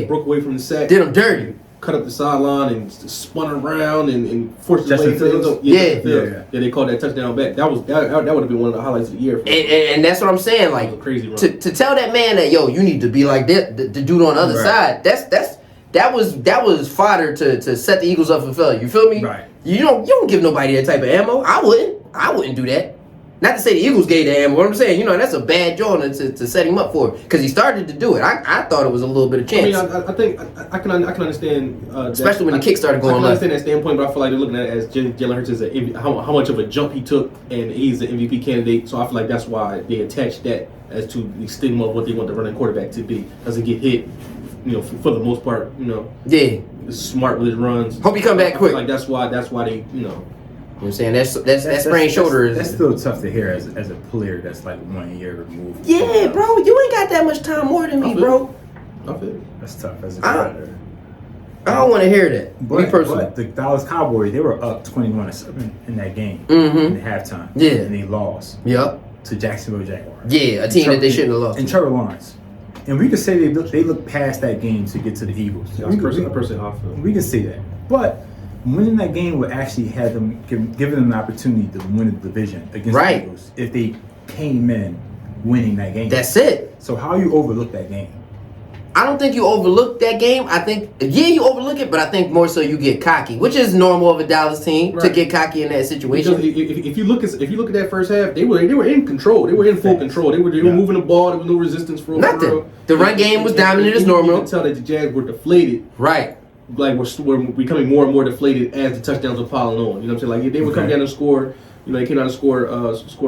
broke away from the sack. Did him dirty. Cut up the sideline and spun around and forced his Justin way. Fields? Yeah. They called that touchdown back. That would have been one of the highlights of the year. And that's what I'm saying. Like that was a crazy run. To tell that man that you need to be like that, the dude on the other side. That was fodder to set the Eagles up for failure. You feel me? Right. You don't give nobody that type of ammo. I wouldn't do that. Not to say the Eagles gave the ammo. What I'm saying, that's a bad joint to set him up for because he started to do it. I thought it was a little bit of chance. I mean, I think I can understand, especially when the kick started going left. I can left. understand that standpoint, but I feel like they're looking at it as Jalen Hurts as how much of a jump he took, and he's the MVP candidate. So I feel like that's why they attached that as to the stigma of what they want the running quarterback to be. Doesn't get hit, for the most part. Yeah, smart with his runs. Hope he come back quick. Like that's why they. You know what I'm saying? That sprained shoulder is... That's still tough to hear as a player that's like 1 year removed. Yeah, bro. You ain't got that much time more than me, bro. I feel that's tough as a competitor. I don't want to hear that. Me personally. But the Dallas Cowboys, they were up 21-7 in that game in the halftime. Yeah. And they lost Yep. to Jacksonville Jaguars. Yeah, a team that they shouldn't have lost. And Trevor Lawrence. And we can say they look past that game to get to the Eagles. Yeah, we, I personally how I feel. we can say that. But winning that game would actually have them giving them an opportunity to win the division against Right. the Eagles if they came in winning that game. That's it. So how you overlook that game? I don't think you overlook that game. I think, yeah, you overlook it, but I think more so you get cocky, which is normal of a Dallas team to Right. get cocky in that Because situation. if you look at that first half, they were in control. They were in full control. They were Yeah. moving the ball. There was no resistance for Nothing. real. The run game was dominant as You normal. can tell that the Jags were deflated. Right. Like we're becoming more and more deflated as the touchdowns were piling on. You know what I'm saying? Like they would come Okay. down and score. You know, they came down and score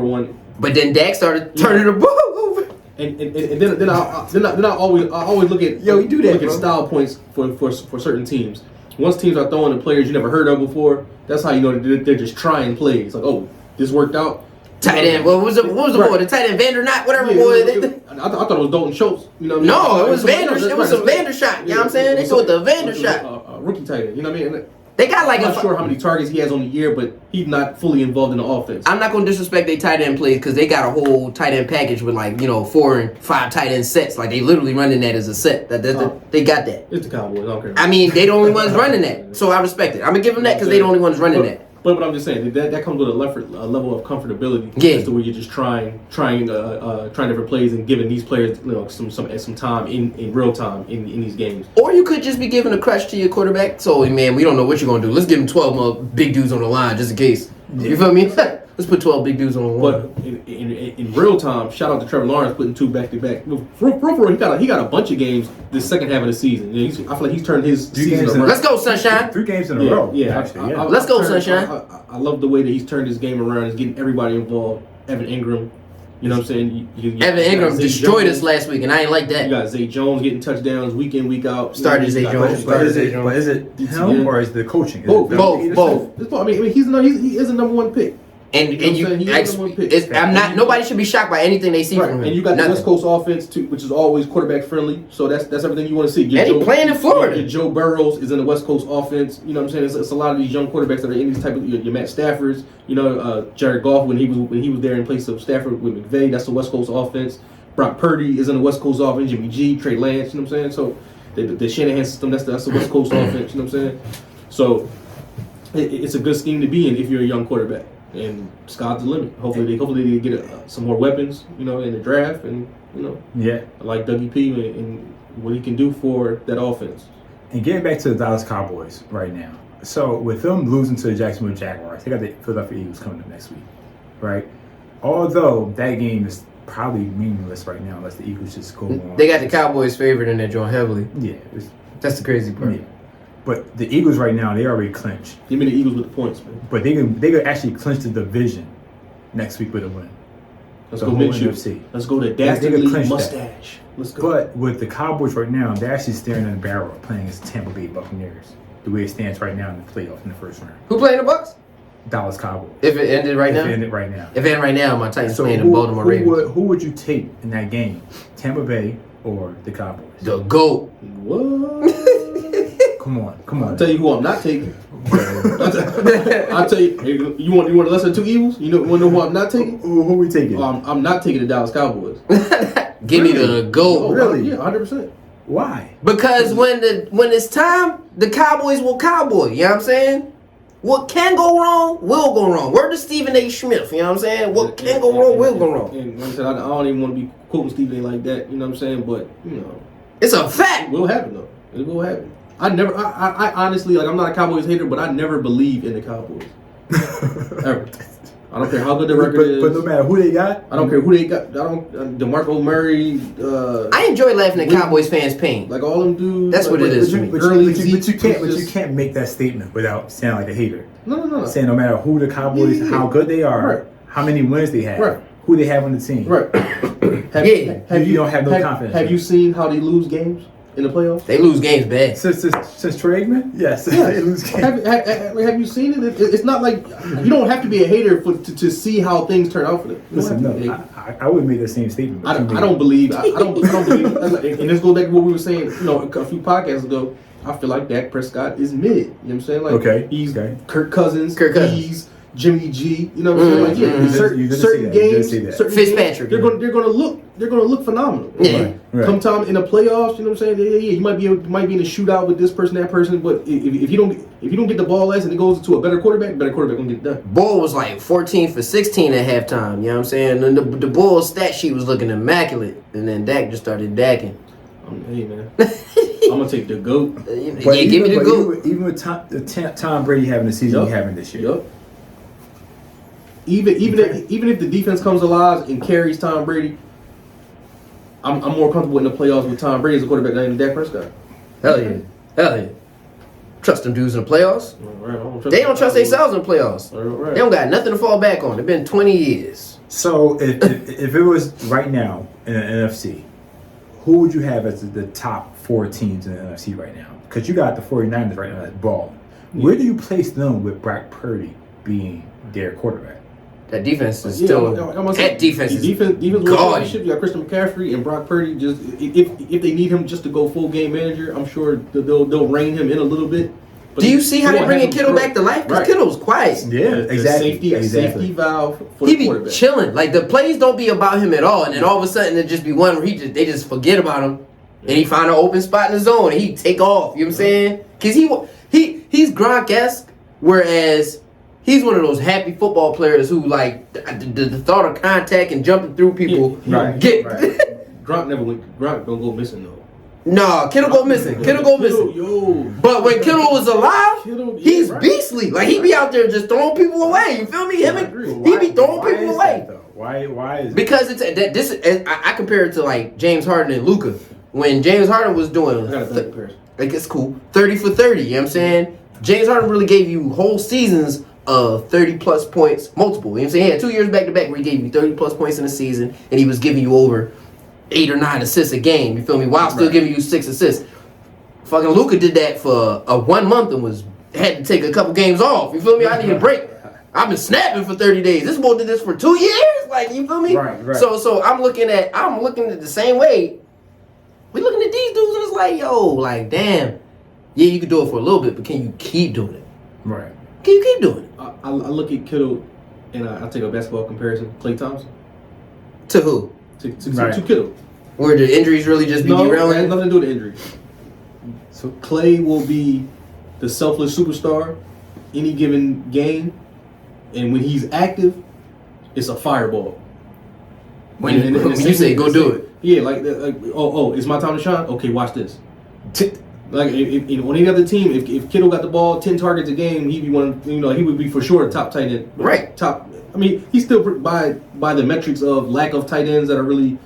one. But then Dak started turning the ball over. And then I always look at Yo, you do that, look at bro. style points for certain teams. Once teams are throwing the players you never heard of before, that's how you know that they're just trying plays. Like, oh, this worked out. Tight end. What was the Right. boy? The tight end Vanderknot, whatever Yeah, boy. I thought it was Dalton Schultz. You know what I mean? No, it was Vander. Right, It was some Vander shot. You know what I'm saying? They threw the Vander it was shot. a rookie tight end. You know what I mean? And They got like I'm a. not sure how many targets he has on the year, but he's not fully involved in the offense. I'm not gonna disrespect their tight end plays because they got a whole tight end package with like 4 and 5 tight end sets. Like they literally running that as a set. They got that. It's the Cowboys. I don't care. I mean, they the only ones running that, so I respect it. I'm gonna give them that because they the only ones running that. But I'm just saying that comes with a level of comfortability. Yeah. As to where you're just trying different plays and giving these players some time in real time in these games. Or you could just be giving a crush to your quarterback. So man, we don't know what you're gonna do. Let's give him 12 more big dudes on the line just in case. You feel me? Let's put 12 big dudes on the line. But in real time, shout out to Trevor Lawrence putting 2 back to back. For he got a bunch of games this second half of the season. I feel like he's turned his season games in around. Let's go, Sunshine. 3 games in a row. Yeah, Actually, yeah. Let's go, Sunshine. I love the way that he's turned his game around. He's getting everybody involved. Evan Ingram, you know what I'm saying? Evan Ingram Zay destroyed Jones. us last week, and I ain't like You that. got Zay Jones getting touchdowns week in, week out. Started Zay You got- Jones. But is it Yeah. him or is it the coaching? Is Both. it Both. It's- I mean, he is a number 1 pick. And You know what I'm saying? He is the one pick. I'm not. Nobody should be shocked by anything they see Right, from him. and you got the Nothing. West Coast offense too, which is always quarterback friendly. So that's everything you want to see. And he playing in Florida. Your Joe Burrows is in the West Coast offense. You know what I'm saying? It's a lot of these young quarterbacks that are in these type of your Matt Staffords. You know, Jared Goff when he was there in place of Stafford with McVay. That's the West Coast offense. Brock Purdy is in the West Coast offense. Jimmy G, Trey Lance. You know what I'm saying? So the Shanahan system. That's the West Coast offense. You know what I'm saying? So it's a good scheme to be in if you're a young quarterback. And sky's the limit. Hopefully they get some more weapons, you know, in the draft, and you know, Yeah. I like Dougie P and what he can do for that offense. And getting back to the Dallas Cowboys right now. So with them losing to the Jacksonville Jaguars, they got the Philadelphia Eagles coming up next week, right? Although that game is probably meaningless right now unless the Eagles just go on. They got the Cowboys favored in that joint heavily. Yeah. That's the crazy part. Yeah. But the Eagles right now, they already clinched. Give me the Eagles with the points, man. But they could actually clinch the division next week with a win. Let's The go whole Minshew. NFC. Let's go to could Dastardly clinch that. Mustache. Let's go. But with the Cowboys right now, they're actually staring in the barrel of playing against Tampa Bay Buccaneers. The way it stands right now in the playoff in the first round. Who playing the Bucks? Dallas Cowboys. If it ended right If now. it ended right now. If it ended right now, my Titans So playing the Baltimore Ravens. who would you take in that game? Tampa Bay or the Cowboys? The GOAT. What? Come on. I'll tell you who I'm not taking. I'll tell you. Hey, you want the lesser of 2 evils? You want to know who I'm not taking? Who we taking? I'm not taking the Dallas Cowboys. Give me Really? the GOAT. Oh, really? Yeah, 100%. Why? Because when it's time, the Cowboys will cowboy. You know what I'm saying? What can go wrong will go wrong. Word to Stephen A. Smith. You know what I'm saying? What can go wrong will go wrong. And like I said, I don't even want to be quoting Stephen A. like that. You know what I'm saying? But you know, It's a it fact. will happen though. It will happen. I honestly, like, I'm not a Cowboys hater, but I never believe in the Cowboys. Ever. I don't care how good the record is. But no matter who they got, I don't care who they got. I don't. DeMarco Murray. I enjoy laughing at Cowboys fans' pain. Like all them dudes. That's like, what it is but for you, me. but, Early you, but, you, Zeke can't. was But you just- can't make that statement without sounding like a hater. No. Saying no matter who the Cowboys, Yeah. how good they are, Right. how many wins they have, Right. who they have on the team. Right. Yeah. You don't have no confidence. Have you seen how they lose games in the playoffs? They lose games bad. Since Troy Aikman, yes, Yeah. they lose games. Have you seen it? It's not like you don't have to be a hater to see how things turn out for them. You don't Listen, have to be a no, hater. I would make the same statement. but I you don't believe. I don't believe. And this goes back to what we were saying, you know, a few podcasts ago. I feel like Dak Prescott is mid. You know what I'm saying? Like Okay. he's Okay. Kirk Cousins. Kirk Cousins. He's Jimmy G. You know what I'm saying? Like, yeah, You did see certain that. You did games, see that. certain Fitzpatrick, games, they're gonna look phenomenal. Yeah. Right. Come time in the playoffs, you know what I'm saying? Yeah, you might be in a shootout with this person, that person, but if you don't get the ball last and it goes to a better quarterback gonna get it done. Bull was like 14 for 16 at halftime. You know what I'm saying? And the Bulls stat sheet was looking immaculate, and then Dak just started dacking. Hey man, I'm gonna take the GOAT. Yeah, give me the goat. Even with Tom Brady having the season Yup. he having this year. Yup. Even if the defense comes alive and carries Tom Brady, I'm more comfortable in the playoffs with Tom Brady as a quarterback than Dak Prescott. Hell yeah. Trust them dudes in the playoffs. Right, They don't trust themselves in the playoffs. Right. They don't got nothing to fall back on. It's been 20 years. So if it was right now in the NFC, who would you have as the top 4 teams in the NFC right now? Because you got the 49ers right now that's balling. Where do you place them with Brock Purdy being their quarterback? That defense is Yeah, still. I'm gonna say That defense is defense gaudy. You got Christian McCaffrey and Brock Purdy. Just if they need him just to go full game manager, I'm sure they'll rein him in a little bit. But Do you see how they they won't bringing have him Kittle throw. back to life? Because Right. Kittle was quiet. Yeah, A safety valve for He the be quarterback. chilling. Like the plays don't be about him at all, and then all of a sudden it just be one where they just forget about him, and he find an open spot in the zone and he take off. You know what I'm saying? Because he's Gronk-esque, whereas he's one of those happy football players who like the thought of contact and jumping through people. Right. Get Gronk don't go missing though. no, Kittle go missing. Kittle go missing. Yo. But when Kittle was alive, Kittle, yeah, he's right. beastly. Like he be out there just throwing people away. You feel me? Him I and, agree. he be throwing Why people is away. that, though? Why is it? Because it's that this I compare it to like James Harden and Luka. When James Harden was doing I got a better comparison. like it's cool 30 for 30, you know what I'm saying? James Harden really gave you whole seasons of 30 plus points, multiple. You know what I'm saying? He had 2 years back to back where he gave you 30 plus points in a season and he was giving you over 8 or 9 assists a game, you feel me? While still giving you 6 assists. Fucking Luka did that for a 1 month and had to take a couple games off. You feel me? I need a break. I've been snapping for 30 days. This boy did this for 2 years. Like, you feel me? Right. So I'm looking at the same way. We looking at these dudes and it's like, yo, like, damn. Yeah, you can do it for a little bit, but can you keep doing it? Right. Can you keep doing it? I look at Kittle and I take a basketball comparison. Klay Thompson To who? to Kittle. Where the injuries really just be No, it has derailing? nothing to do with the injury. So Klay will be the selfless superstar any given game, and when he's active, it's a fireball. When And the you same say thing- go do it. Yeah, like it's my time to shine. Okay, watch this. Like if on any other team, if Kittle got the ball 10 targets a game, he'd be one. He would be for sure a top tight end. Right. Top. I mean, he's still by the metrics of lack of tight ends that are really.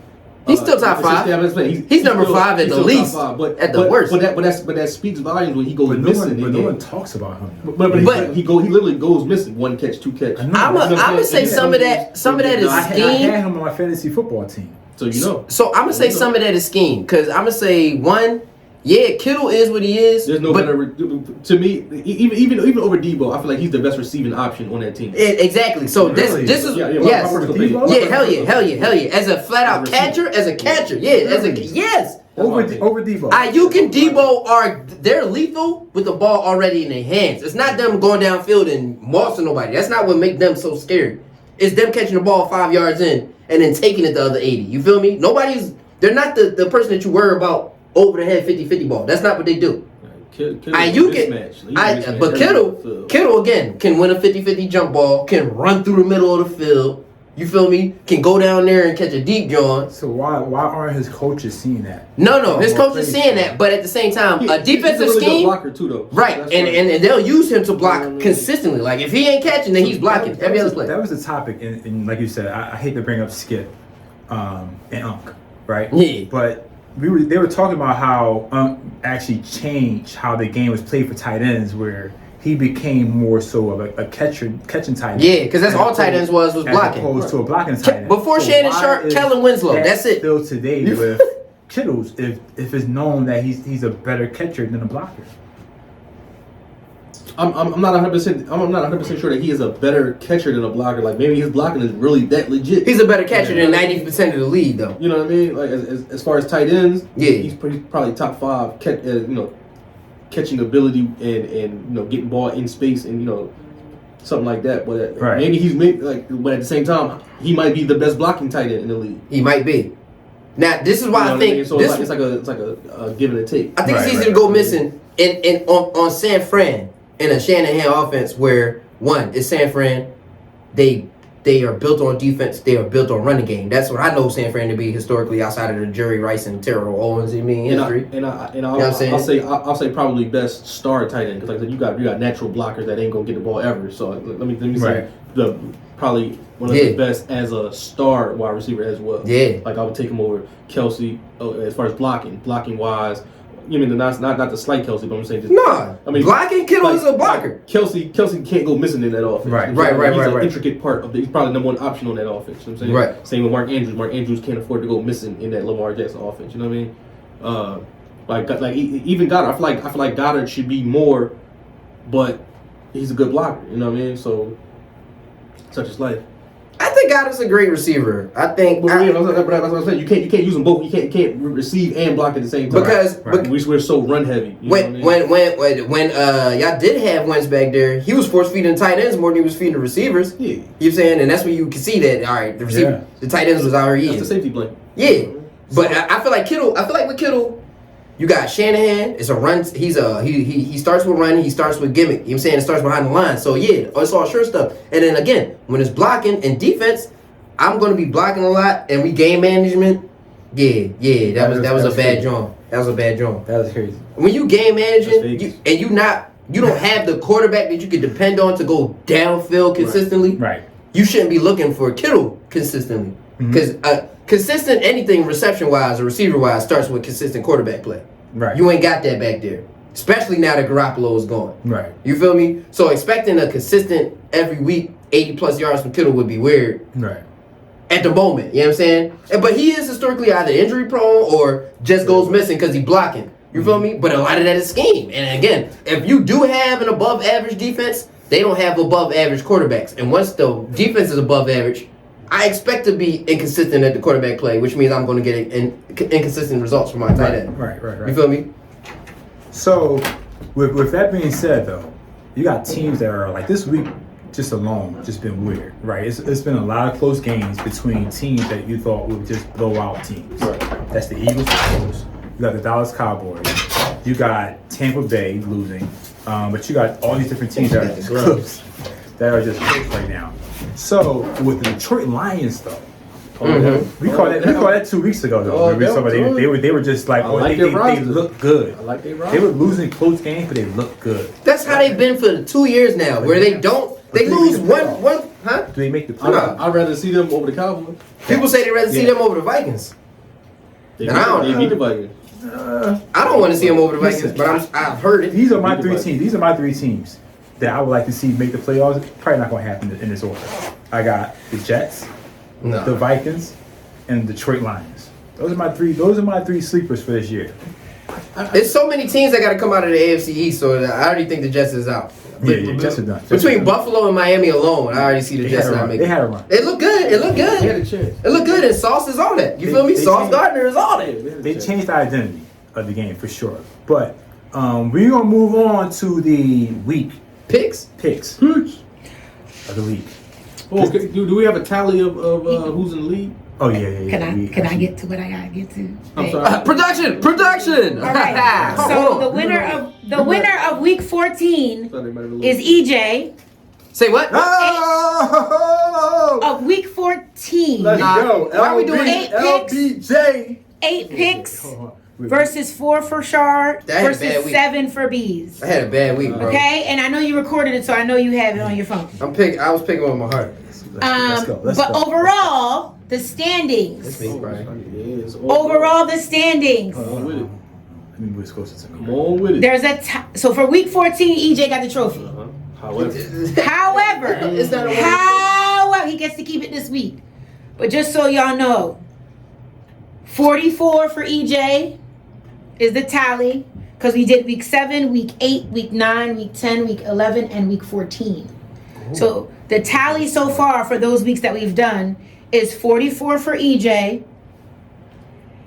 He's still top 5. He's number 5 at the least. At the worst. But that speaks volumes when he goes But missing. no one talks about him. But he literally goes missing 1 catch, 2 catch. I know. I'm gonna say Yeah. some of that is I had scheme. him on my fantasy football team. So you know. So I'm gonna say some of that is scheme, cause I'm gonna say one, yeah, Kittle is what he is. There's no but better to me. Even over Debo, I feel like he's the best receiving option on that team. exactly. So Really? this is Yeah, yes, my personal Debo? opinion. yeah, hell yeah. As a flat out catcher, yes, Over Debo. Ayuk and Debo they're lethal with the ball already in their hands. It's not them going downfield and mossing nobody. That's not what makes them so scary. It's them catching the ball 5 yards in and then taking it the other 80. You feel me? They're not the person that you worry about over the head 50-50 ball. That's not what they do. But Kittle again can win a 50-50 jump ball, can run through the middle of the field. You feel me? Can go down there and catch a deep John. So why aren't his coaches seeing that? No, his coach is seeing that, but at the same time, a defensive he's a really scheme, good blocker too, though. right? And they'll use him to block consistently. Like if he ain't catching, then he's blocking every other play. That was the topic, and like you said, I hate to bring up Skip and Unk, right? Yeah. But they were talking about how Unk actually changed how the game was played for tight ends, where he became more so of a catching tight end. Yeah, because that's all tight ends was as blocking. opposed to a blocking tight end. Before Shannon why Sharp, is Kellen Winslow. that That's it. Still today with Kittles, if it's known that he's a better catcher than a blocker. I'm not 100%. I'm not 100% sure that he is a better catcher than a blocker. Like maybe his blocking is really that legit. He's a better catcher than 90% of the league, though. You know what I mean? Like as far as tight ends, Yeah. he's probably top 5. Catching ability and getting ball in space and something like that. But Right. maybe but at the same time, he might be the best blocking tight end in the league. He might be. Now, this is You why know I what think mean? So this. it's like a give and a take. I think Right, it's easy right. to go missing on San Fran in a Shanahan offense where one is San Fran, they are built on defense, they are built on running game. That's what I know San Fran to be historically outside of the Jerry Rice and Terrell Owens history. I'll say probably best star tight end because like I said, you got natural blockers that ain't gonna get the ball ever. So let me say Right. probably one of the best as a star wide receiver as well. Yeah. Like I would take him over Kelsey as far as blocking wise. You mean not the slight Kelsey, but I'm saying just Nah, I mean, blocking Kittle is a blocker. Like Kelsey can't go missing in that offense. Right. He's an intricate part of he's probably number one option on that offense. You know what I'm saying? Right. Same with Mark Andrews. Mark Andrews can't afford to go missing in that Lamar Jackson offense. You know what I mean? Even Goddard. I feel like Goddard should be more, but he's a good blocker. You know what I mean? So such is life. I think Goddard's a great receiver. I think But that's what I'm saying. You can't use them both. You can't receive and block at the same time. because we're so run heavy. You know when what I mean? when y'all did have Wentz back there, he was force feeding tight ends more than he was feeding the receivers. Yeah. You know what I'm saying? And that's when you can see that, all right, the receiver, the tight ends was already That's in. the safety blanket. Yeah. But I feel like with Kittle, you got Shanahan. It's a run. He starts with running. He starts with gimmick. You know what I'm saying? It starts behind the line. So yeah, it's all sure stuff. And then again, when it's blocking and defense, I'm gonna be blocking a lot. And we game management. Yeah. That was a bad joint. That was a bad joint. That was crazy. When you game managing, That's you don't have the quarterback that you can depend on to go downfield consistently. Right. You shouldn't be looking for Kittle consistently because consistent anything reception wise or receiver wise starts with consistent quarterback play. Right. You ain't got that back there, especially now that Garoppolo is gone. Right. You feel me? So expecting a consistent every week 80+ yards from Kittle would be weird Right. at the moment. You know what I'm saying? But he is historically either injury prone or just goes missing because he's blocking. You feel me? But a lot of that is scheme. And again, if you do have an above average defense, they don't have above average quarterbacks. And once the defense is above average, I expect to be inconsistent at the quarterback play, which means I'm going to get inconsistent results from my tight end. Right. You feel me? So, with that being said, though, you got teams that are like this week, just alone, just been weird, right? It's been a lot of close games between teams that you thought would just blow out teams. Right. That's the Eagles, close. You got the Dallas Cowboys. You got Tampa Bay losing, but you got all these different teams that are just close, right now. So with the Detroit Lions, though. We called that 2 weeks ago though. They were just like, they look good. I like their roster. They were losing close games, but they look good. That's how they've been for 2 years now, where they lose one, huh? Do they make the playoffs? I'd rather see them over the Cowboys. People say they'd rather see them over the Vikings. They And beat the Vikings. I don't want to see them over the Vikings, but I've heard it. These are my three teams. These are my three teams that I would like to see make the playoffs. Probably not going to happen in this order. I got the Jets, the Vikings, and the Detroit Lions. Those are my three sleepers for this year. There's so many teams that got to come out of the AFC East, so I already think the Jets is out. Yeah, Jets are done. Between Buffalo and Miami alone, I already see the Jets not making it. They had a run. It looked good. They had a chance. It looked good, and Sauce is on it. You feel me? Sauce Gardner is on it. They changed the identity of the game for sure. But we're going to move on to the week Picks? of the week. Oh, do we have a tally of who's in the league? Oh, yeah. Can I get to what I gotta get to? I'm sorry. Production. All right. So the winner of week 14 is EJ Say what? Oh! of week 14. Let's go. Why are we doing 8 picks? LBJ. 8 picks versus 4 for Shard That had a bad versus week. 7 for Bees. I had a bad week, bro. Okay, and I know you recorded it, so I know you have it on your phone. I was picking with my heart. Let's go. But overall, the standings. That's me, Brian. Yes. Overall, the standings. Come on with it. Let me move this closer to me. Come on with it. There's so for week 14, EJ got the trophy. However, It's not a win. However, he gets to keep it this week. But just so y'all know, 44 for EJ is the tally because we did week 7, week 8, week 9, week 10, week 11, and week 14. So the tally so far for those weeks that we've done is 44 for EJ.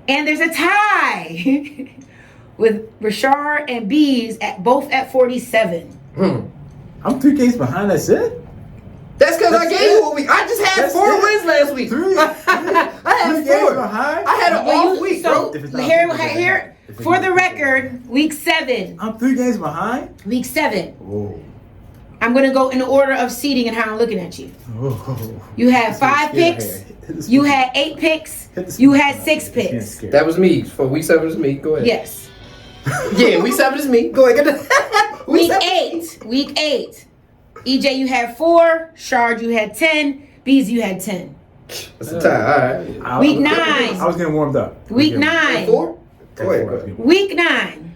And there's a tie with Rashard and Bees both at 47. I'm 3 games behind. That's it. That's because I That's gave you it? a week. I just had That's 4 it? wins last week. Three. I had Three games 4. behind? I had an Well, off week, so bro. If it's not here, people, here, if it's for not the people. record, week 7. I'm 3 games behind. Week 7. Whoa. I'm gonna go in the order of seeding and how I'm looking at you. Whoa. You had Let's 5 get scared picks. here. Hit the You speaker. had 8 picks. Hit the You speaker. had 6 It's getting picks. scary. That was me. For week 7 is me. Go ahead. Yes. Yeah, week 7 is me. Go ahead. Get the Week 7. 8. Week 8. EJ, you had 4. Shard, you had 10. Bees, you had 10. That's a tie. All right. Week I 9. was getting warmed up. I was Week getting- 9. 4? At Go ahead. 4, I was getting- Week 9.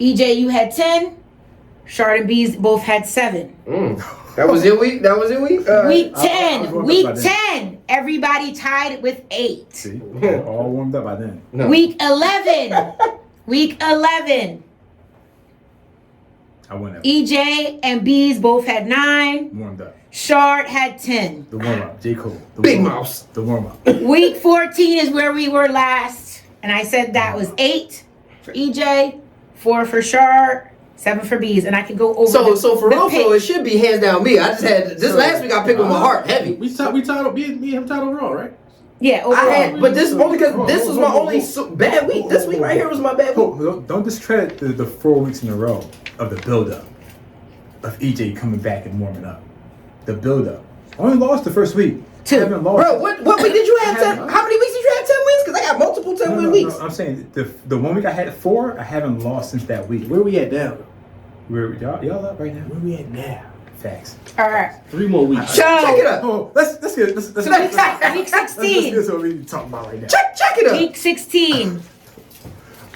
EJ, you had 10. Shard and Bees both had 7. That was your week? That was your week? Week I was 10. warmed Week up by then. 10. Everybody tied with 8. See, all warmed up by then. No. Week 11. Week 11. I went up. EJ and Bees both had 9. Warmed up. Shard had 10. The warm up. J. Cole. The Big warm-up. Mouse. The warm up. Week 14 is where we were last. And I said that was 8 for EJ, 4 for Shard, 7 for Bees. And I can go over So for the real, pick. it should be hands down me. I just had this last week. I picked with my heart heavy. We tied up. Me and him tied overall, right? Yeah, overall. I had, but this only because this was my only bad week. This week right here was my bad week. Don't discredit the 4 weeks in a row of the build up of EJ coming back and warming up. The build up. Only lost the first week. 2. Haven't lost. Bro, what week did you have? 10? How many weeks did you have 10 wins? Because I got multiple 10-win weeks. I'm saying the 1 week I had 4, I haven't lost since that week. Where we at now? Where y'all up right now? Where we at now? Facts. All right. 3 more weeks. So, Check it up. Oh, let's get let's week Let's 16. get what we talking about right now. Check it up. Week 16.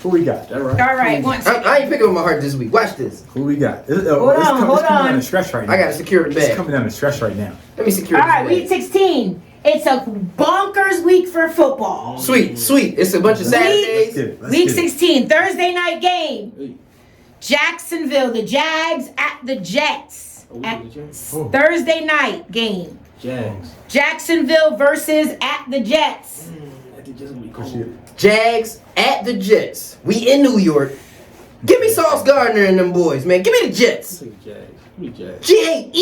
Who we got? That right? All right. One second. I ain't picking with my heart this week. Watch this. Who we got? Hold on, it's hold coming down on. the stretch right now. I gotta secure the It's bag. coming down the stretch right now. Let me secure All this right, week bag. 16. It's a bonkers week for football. Sweet. It's a bunch of Let's Saturdays. get it. Let's Week get it. 16, Thursday night game. Hey. Jacksonville, the Jags at the Jets. Oh, At the Jets. Oh. Thursday night game. Jags. Jacksonville versus at the Jets. I think just gonna be Shit. cold. Jags at the Jets. We in New York. Give me Sauce Gardner and them boys, man. Give me the Jets. Take Jags. Give me Jags. Jets.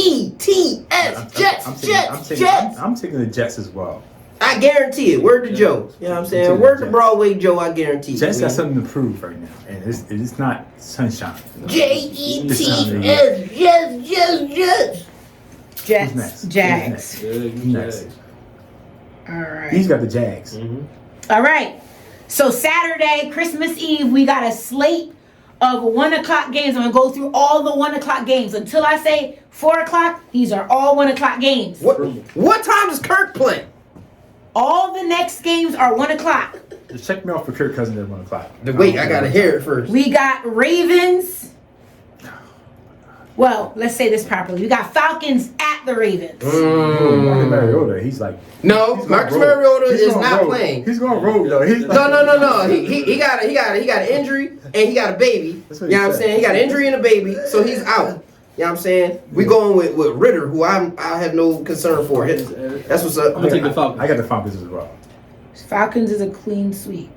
Jets. I'm taking the Jets as well. I guarantee it. Word to Joe. You know what I'm saying? Word to Broadway Joe. I guarantee Jets it. got something to prove right now, and it's not sunshine. Jets. Jets, Who's next? Jags. Yeah, give Who's me next? Jags. All right. He's got the Jags. All right. So Saturday, Christmas Eve, we got a slate of 1 o'clock games. I'm gonna go through all the 1 o'clock games until I say 4 o'clock. These are all 1 o'clock games. What time does Kirk play? All the next games are 1 o'clock. Just check me off for Kirk Cousins at 1 o'clock. Wait, I gotta hear it first. We got Ravens. Well, let's say this properly. We got Falcons at the Ravens. Marcus Mariota, he's like No, he's Marcus gonna roll. Mariota He's is gonna not roll. playing. He's going to roll, though. He's like, No. He got an injury and he got a baby. That's You what know he what I'm said. saying? He got an injury and a baby, so he's out. You know what I'm saying? We going with Ritter, who I have no concern for. That's what's up. I'm gonna take the Falcons. I got the Falcons as well. Falcons is a clean sweep.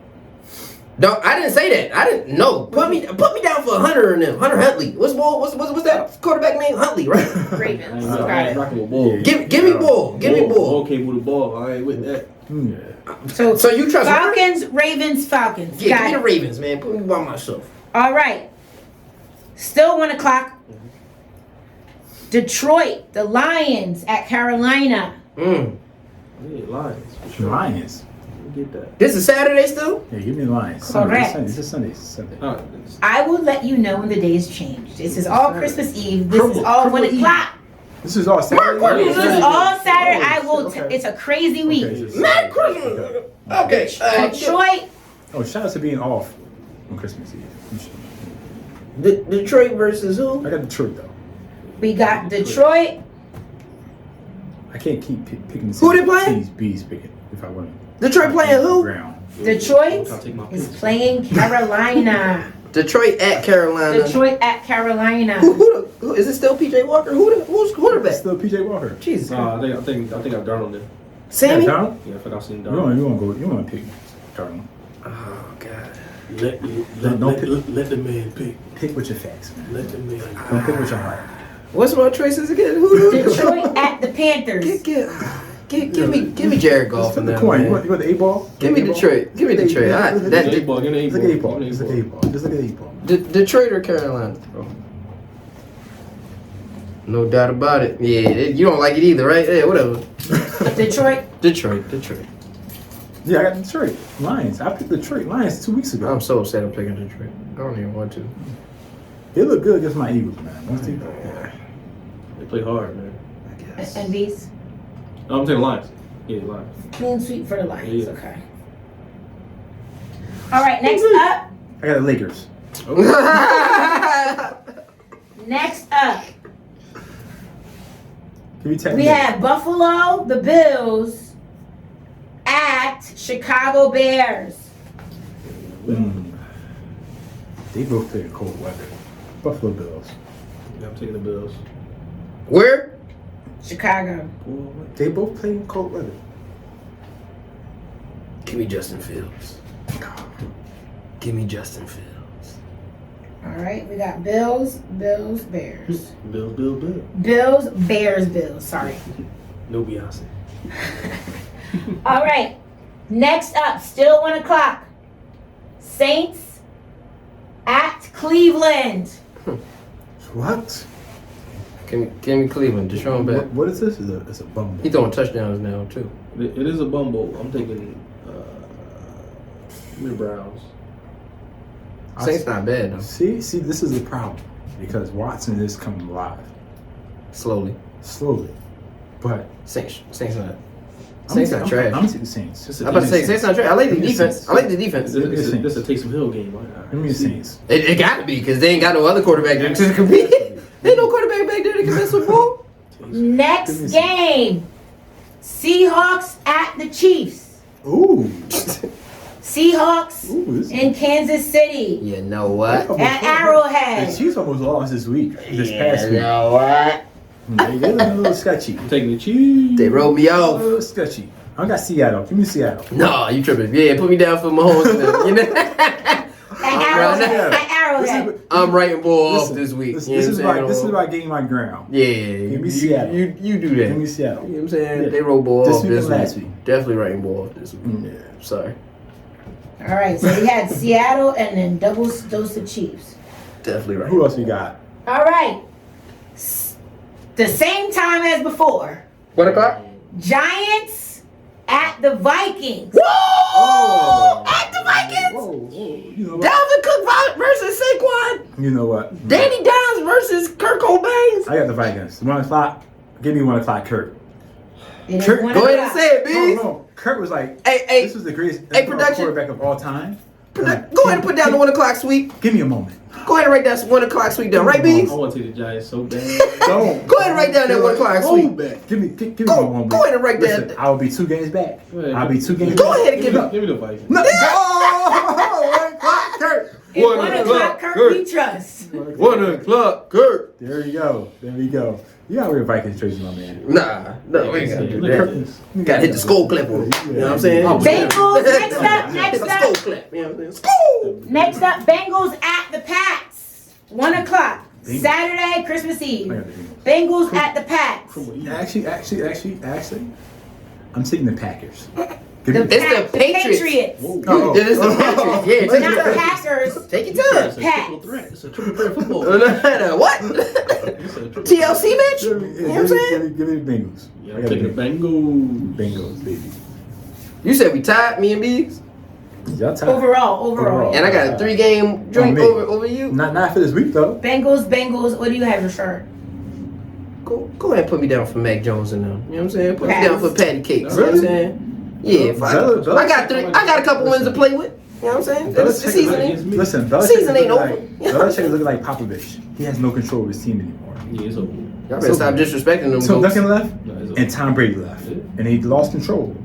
No, I didn't say that. I didn't. No, put me down for Hunter and them. Hunter Huntley. What's that quarterback name? Huntley, right? Ravens. I Got ain't it. rocking with Bull. Give me Bull. Give me Bull Bull. came with the ball. I ain't with that. Yeah. So you trust Hunter? Falcons, Ravens, Falcons. Yeah, give Got me the it. Ravens, man. Put me by myself. All right. Still 1 o'clock. Detroit, the Lions at Carolina. Yeah, Lions. For sure. Lions. Get that. This is Saturday still? Yeah, give me the Lions. Correct. This is Sunday. This is Sunday. All right. I will let you know when the days change. This is all Christmas Eve. This is all 1 o'clock. This is all Saturday. This is all Saturday. I will. Okay. It's a crazy week. Okay. Merry Christmas. Okay. Detroit. Oh, shout out to being off on Christmas Eve. Detroit versus who? I got Detroit though. We got Detroit. I can't keep picking the Who they playing? Bees picking if I want to. Detroit playing who? Detroit I'll take my is pick. playing Carolina. Detroit at Carolina. Detroit at Carolina. Who is it still PJ Walker? Who's quarterback? Still PJ Walker. Jesus. I think I got Darnold there. Sammy? Yeah, Darnold? Yeah, I think I've seen You Darnold. want to go? You want to pick Darnold? Oh God. Let the man pick. Pick with your facts, man. Let the man. Don't pick with your heart. What's my choices again? Who? Detroit at the Panthers. Give me Jared Goff in the there. coin. man. You want the 8-ball? Give me Detroit. Give me Detroit. Get an 8-ball. Get an Just look at 8-ball. 8-ball. Just look at 8-ball. Just look at 8-ball. Detroit or Carolina, bro. No doubt about it. Yeah, you don't like it either, right? Yeah, whatever. Detroit. Detroit. Yeah, I got Detroit Lions. I picked Detroit Lions 2 weeks ago. I'm so upset I'm picking Detroit. I don't even want to. They look good against my Eagles, man. Once they, yeah. They play hard, man. I guess. And these. No, I'm taking Lions. Yeah, Lions. Clean sweep for the Lions. Yeah. Okay. All right, next up. I got the Lakers. Next up. Give me 10. We have Buffalo, the Bills, at Chicago Bears. They both play in cold weather. Buffalo Bills. Yeah, I'm taking the Bills. Where? Chicago. They both play in cold weather. Give me Justin Fields. Give me Justin Fields. All right, we got Bills, Bears. Bills. Bills. Sorry. No Beyonce. All right. Next up, still 1 o'clock. Saints at Cleveland. What? Give me Cleveland. Deshaun back. What is this? It's a bum. He throwing touchdowns now too. It is a bumble. I'm taking the Browns. Saints not bad though. See, this is the problem because Watson is coming alive Slowly. but Saints not. I'm Saints not trash. I'm gonna take the Saints. I'm about to say Saints not trash. I like the defense. This is a Taysom Hill game. Give me the Saints. It got to be because they ain't got no other quarterback there to compete. There ain't no quarterback back there that can mess with ball. Next game. Seahawks at the Chiefs. Ooh. Seahawks Ooh, in Kansas City. You know what? At The Arrowhead. Chiefs almost lost this past You week. know what? They look a little sketchy. I'm taking the Chiefs. They rolled me A off. little sketchy. I got Seattle. Give me Seattle. No, you tripping. Yeah, put me down for Mahomes. You know? At Arrowhead. I'm writing ball off Listen, this week. This, You know this what I'm is saying? about getting my ground. Yeah. Give me Seattle. You do that. Give me Seattle. You know what I'm saying? Yeah. They roll ball This off week this and week. last week. Definitely writing ball off this week. Yeah. Sorry. All right, so we had Seattle and then double dose of Chiefs. Definitely right. Who else we got? All right. The same time as before. 1 o'clock? Giants at the Vikings. Whoa! At the Vikings! Whoa. You know what? Dalvin Cook versus Saquon. You know what? Danny Downs versus Kirk Cobain. I got the Vikings. 1 o'clock. Give me 1 o'clock, Kurt. It is Kurt, one Go ahead o'clock. and say it, B. No. Kurt was like, Hey, this was the greatest Hey, NFL production. quarterback of all time. Go ahead and put down the 1 o'clock sweep. Give me a moment. Go ahead and write that 1 o'clock sweep down, right, B? I want to take the Giants so bad. Don't. Go ahead and write down that 1 o'clock sweep. Give me Go- one moment. go ahead and write Listen, that. I'll be 2 games back. Right. I'll be 2 games Go back. ahead and give it. Give me the Vikings. No. Oh, 1 o'clock, Kurt. At 1 o'clock, Kirk we trust. 1 o'clock, Kirk. There we go. You gotta wear Vikings jersey, my man. Nah, we ain't gotta do Look that. at this. Gotta hit the skull clip on him. You know what I'm saying? Bengals, next up, Hit next the skull up. clip. You know what I'm saying? Skull! Next up, Bengals at the Pats. 1 o'clock. Bengals. Saturday, Christmas Eve. I got the Bengals. Bengals at the Pats. Actually, I'm taking the Packers. Give The me- It's the Patriots. Oh. It's the Patriots. Yeah, But take not the your time. Packers. Take your It's time. a triple threat. It's a triple threat football. What? It's a triple TLC match? Give You me, know what I'm saying? give me the Bengals. Yeah, I I'm got taking the Bengals. Bengals, baby. You said we tied, me and Biggs? Y'all tied. Overall. And I got a 3-game drink me. over you? Not for this week though. Bengals. What do you have, Rashard? Go ahead and put me down for Mac Jones and them. You know what I'm saying? Put me Pats. down for Patty Cakes. You know what I'm Really? saying? Yeah, Bella- I got a couple wins to play with. You know what I'm saying? The Belichick season is ain't. Listen, Season ain't Belichick over. is looking like Popovich. He has no control of his team anymore. Yeah, it's over. Y'all better stop disrespecting them So folks. Duncan left No, it's over. and Tom Brady left, Yeah. and he lost control.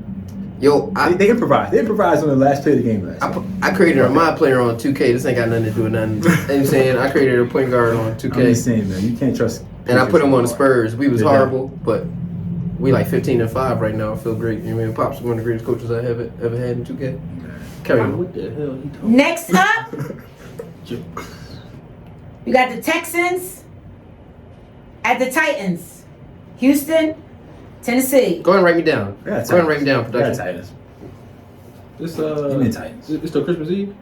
Yo, They improvised. They improvised on the last play of the game last. night. I created a mod player on 2K. This ain't got nothing to do with nothing. You know what I'm saying? I created a point guard on I'm just 2K. saying, man, you can't trust. And I put him on the Patriots Spurs. We was Yeah. horrible, but we like 15-5 right now. I feel great. You know what I mean? Pop's one of the greatest coaches I ever had in 2K. Carry on. What the hell he talking Next up, about? you got the Texans at the Titans. Houston, Tennessee. Go ahead and write me down. I got Go ahead and write me down, I got production. Titans. This Give me the Titans. it's still Christmas Eve.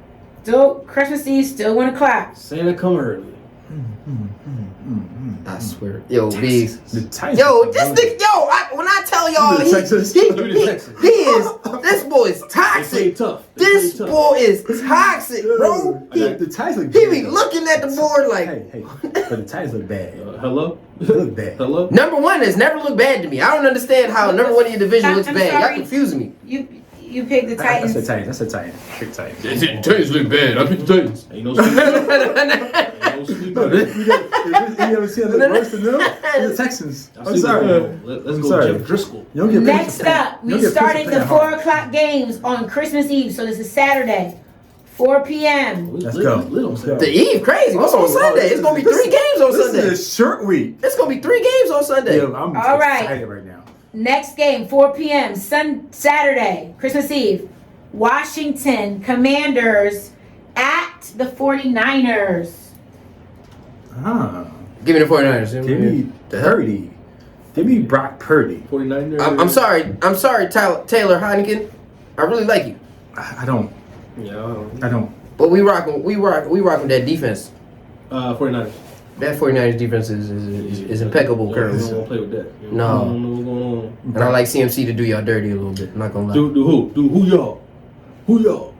Still Christmas Eve, still 1 o'clock. Santa come early. I swear. Yo, B's. The Titans. Yo, this nigga, when I tell y'all, The Texans. he is, this boy is They play toxic. tough. This boy is toxic, bro. The Titans look He bad, be though. looking at the board like, Hey, but the Titans look bad. Hello. They look bad. Hello. number one has never looked bad to me. I don't understand how number one in your division looks I'm bad. sorry. Y'all confusing me. You picked the Titans. That's the Titans. That's the Titans. Pick Titans. Titans look bad. I picked the Titans. Ain't no sleep. Ain't no sleep. No, you ever see anything worse than them? It's the Texans. I'm sorry. Let's I'm go, sorry. Jeff Driscoll. You don't get paid Next for playing- up, you don't we get paid for started the playing 4 hard. o'clock games on Christmas Eve, so this is Saturday, 4 p.m. Let's go. Let's go. The Eve, crazy. What's on Sunday? It's gonna be 3 games on This Sunday. is a short week. It's gonna be 3 games on Sunday. Yeah, I'm All right. excited right now. Next game, 4 p.m. Saturday, Christmas Eve. Washington Commanders at the 49ers. Give me the 49ers. Give me Purdy. Give me Brock Purdy. 49ers. I'm sorry. I'm sorry, Taylor Heineken. I really like you, I don't. Yeah. I don't. but we rocking that defense. 49ers. That 49ers defense is impeccable We currently. don't want to play with that. No. I don't know what's going on. And I like CMC to do y'all dirty a little bit. I'm not gonna lie. Do who? Do who y'all? Who y'all?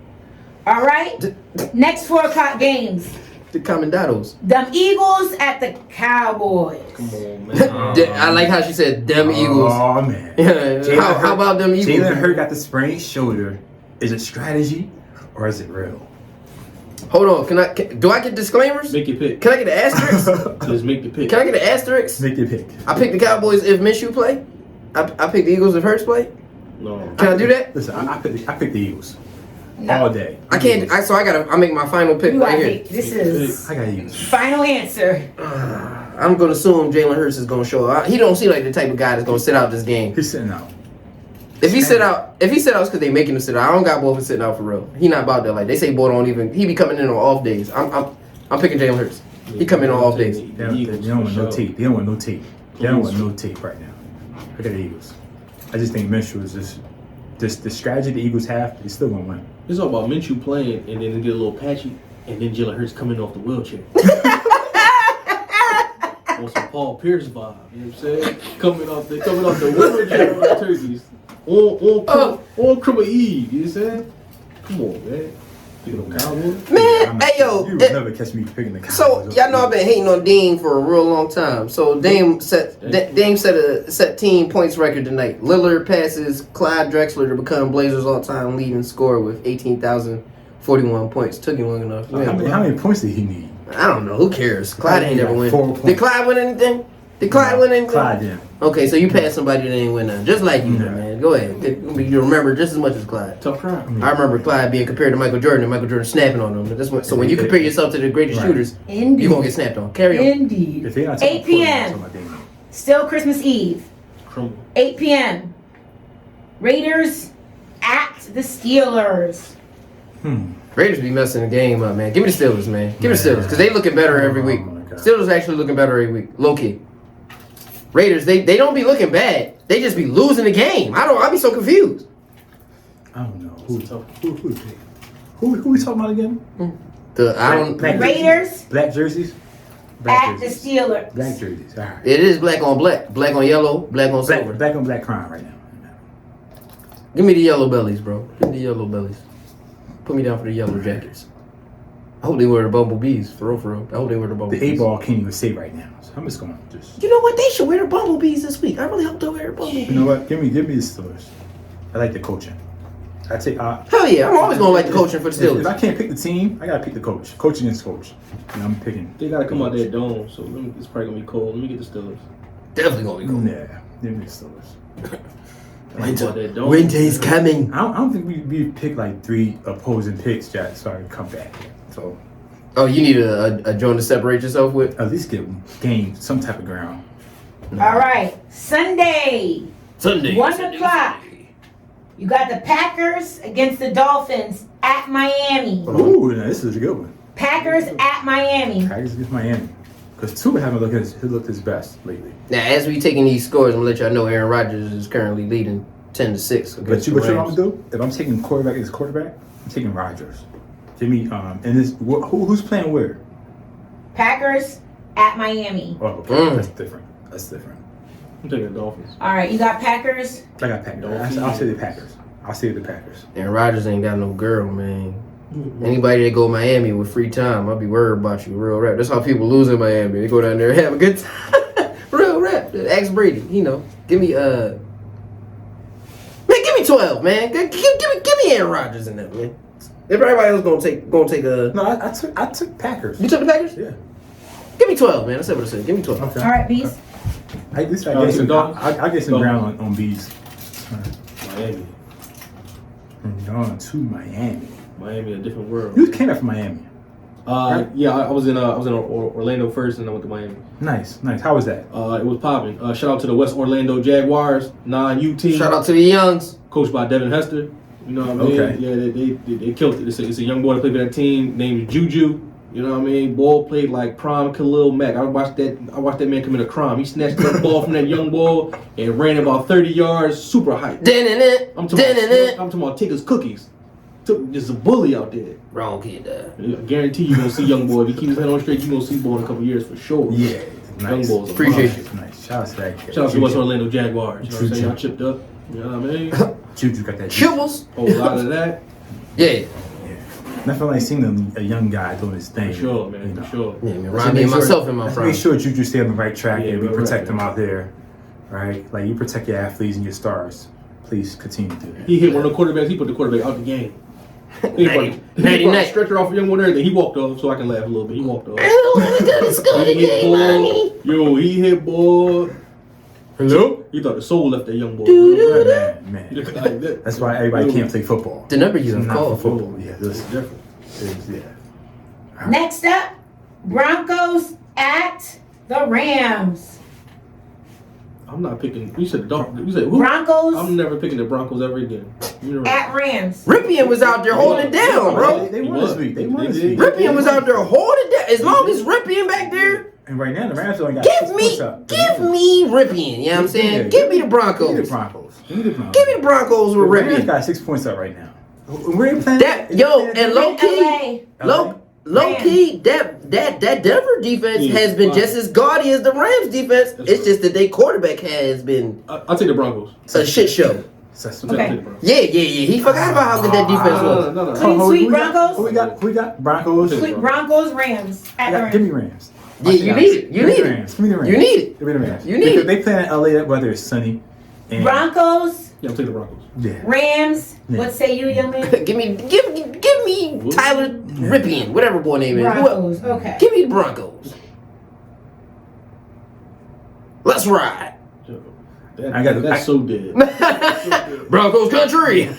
All right. Next 4 o'clock games. The Commandados. Them Eagles at the Cowboys. Come on, man. I like how she said them Eagles. Oh man. How about them Eagles? Jalen Hurts got the sprained shoulder. Is it strategy or is it real? Hold on. Do I get disclaimers? Make your pick. Can I get an asterisk? Just make the pick. Can I get an asterisk? Make your pick. I picked the Cowboys if Minshew play. I picked the Eagles if Hurts play. No. Can I do that? Listen, I picked the Eagles No. all day. I can't. I make my final pick You right gotta here. pick. This is I got Eagles. final answer. I'm gonna assume Jalen Hurts is gonna show up. He don't seem like the type of guy that's gonna sit out this game. He's sitting out. If he sit out, it's because they making him sit out. I don't got boy for sitting out for real. He not about that. Like they say, boy don't even. He be coming in on off days. I'm picking Jalen Hurts. He come in on off days. They don't want no tape. They don't want no tape. They don't want no tape right now. Look at the Eagles. I just think Minshew is just the strategy the Eagles have. They're still gonna win. It's all about Minshew playing and then get a little patchy and then Jalen Hurts coming off the wheelchair. On some Paul Pierce vibe, you know what I'm saying? Coming off the wheelchair on the turkeys. On Christmas Eve, you know what I'm saying? Come on, man. Picking up Cowboys. Man, hey yo. You would never catch me picking the Cowboys. So y'all know I've been hating on Dame for a real long time. So Dame set a team points record tonight. Lillard passes Clyde Drexler to become Blazers all-time leading scorer with 18,041 points. Took him long enough. How many points did he need? I don't know. Who cares? Clyde ain't never win. 4 points. Did Clyde win anything? Clyde did. Okay, so you passed somebody that ain't win nothing. Just like you, man. Go ahead. You remember just as much as Clyde. Tough crowd. I remember Clyde being compared to Michael Jordan and Michael Jordan snapping on him. So when you compare yourself to the greatest Right. shooters, Indeed. you're going to get snapped on. Carry on. Indeed. If they're not 8 p.m. Still Christmas Eve. Crumble. 8 p.m. Raiders at the Steelers. Raiders be messing the game up, man. Give me the Steelers, man. Give me the Steelers, because they looking better every week. Oh, my God. Steelers actually looking better every week. Low key. Raiders, they don't be looking bad. They just be losing the game. I be so confused. I don't know. Who we talking about again? Black Raiders Black jerseys? at the Steelers. Black jerseys. All right. It is black on black. Black on yellow, black on silver. Black on black crime right now. Give me the yellow bellies, bro. Give me the yellow bellies. Put me down for the yellow jackets. I hope they wear the bumblebees, for real. I hope they wear the The bumblebees. 8-ball can't even say right now. So I'm just going to just. You know what? They should wear the bumblebees this week. I really hope they wear the bumblebees. You know what? Give me the Steelers. I like the coaching. I take. Hell yeah, I'm always gonna like the coaching for the If Steelers. I can't pick the team, I gotta pick the coach. Coach against coach. And I'm picking. They gotta come out that dome, so it's probably gonna be cold. Let me get the Steelers. Definitely gonna be cool. Yeah, give me the Steelers. Winter's coming. I don't think we picked like 3 opposing picks, Jack, so I can come back. So Oh, you need a joint to separate yourself with? at least gain some type of ground. All right. Sunday, Sunday. 1 o'clock. You got the Packers against the Dolphins at Miami. Ooh, now this is a good one. Packers at Miami. Packers against Miami. Because Tua haven't looked his best lately. Now, as we taking these scores, I'm gonna let y'all know Aaron Rodgers is currently leading 10-6 But against you, the what you Rams. want to do? If I'm taking quarterback as quarterback, I'm taking Rodgers. Give me and this who's playing where? Packers at Miami. Oh, okay. Mm. That's different. I'm taking the Dolphins. All right, you got Packers. I got Packers. I'll say the Packers. Aaron Rodgers ain't got no girl, man. Anybody that go Miami with free time, I'll be worried about you. Real rap. That's how people lose in Miami. They go down there and have a good time. Real rap. Ask Brady. Give me man, give me 12, man. Give me Aaron Rodgers in that, man. Everybody else gonna take a. No, I took Packers. You took the Packers? Yeah. Give me 12, man. I said what I said. Give me 12. Okay. All right, Beast. I get some ground on B's. Miami. On to Miami. Miami, a different world. You came back from Miami. Yeah, I was in Orlando first, and I went to Miami. Nice. How was that? It was popping. Shout out to the West Orlando Jaguars, non-U team. Shout out to the Youngs. Coached by Devin Hester. You know what I mean? Okay. Yeah, they killed it. It's a young boy that played for that team named Juju. You know what I mean? Ball played like prime Khalil Mack. I watched that man commit a crime. He snatched that ball from that young boy and ran about 30 yards, super hype. I'm talking about take his cookies. There's a bully out there. Wrong kid. I guarantee you gonna see young boy. If he keeps his head on straight, you gonna see ball in a couple years for sure. Yeah. Young Nice. boys. Appreciate you. Nice. Shout out to that kid. Shout out to West Orlando Jaguars. You know what I'm saying? Juju. Y'all chipped up. You know what I mean? Juju got that. Chibbles. Oh, a lot of that. Yeah. Nothing like seeing a young guy doing his thing. For sure, man. For sure. Yeah, man. Let's Remind me of make myself in my let's prime. Make sure Juju stay on the right track Yeah, and we right, protect right. him out there, right? Like you protect your athletes and your stars. Please continue to do that. He hit one of the quarterbacks. He put the quarterback out the game. He Nighty night. stretcher off a young one there. Then he walked off, so I can laugh a little bit. He walked off. He He hit ball. Yo, he hit ball. Hello? He thought the soul left that young boy. Man. Like that. That's why everybody can't play football. The number you It's don't not call. for football. Yeah, It's this different. is Next up, Broncos at the Rams. I'm not picking. You said the Dolphins. You said who? Broncos I'm never picking the Broncos ever again. You're right. at Rams. Ripien was out there holding it down, bro. They He won was. this week. They They won this did. week. Ripien was out there holding it down. As long as Ripien back there, And right now the Rams only got give 6 me points up. Ripien. You know what I'm saying? Yeah, Give me the Give me the Broncos. Broncos. Give me the Broncos. Give me the Broncos with The Rams Ripien. got 6 points up right now. Where they playing? That yo and low key, LA. low key, that Denver defense Yeah, has been fine. just as gaudy as the Rams defense. That's It's right. just that their quarterback has been I'll take the Broncos. a shit show. Okay. I'll take the Broncos. Yeah. He forgot about how good that defense was. No. Clean sweep Broncos. Who we got? Broncos. Quick Broncos, Rams at the Give me Rams. Rams. Yeah, you need it. You Give me need the it. Rams. Give me the Rams. You need it. Give me the Rams. You need Because it. they play in LA, whether it's sunny. And Broncos, Yeah, I'll take the Broncos. Yeah. Rams. Yeah. What say you, young man? give me Tyler Ripien, whatever boy name is. Broncos. Okay. Give me the Broncos. Let's ride. That's so dead. Broncos country.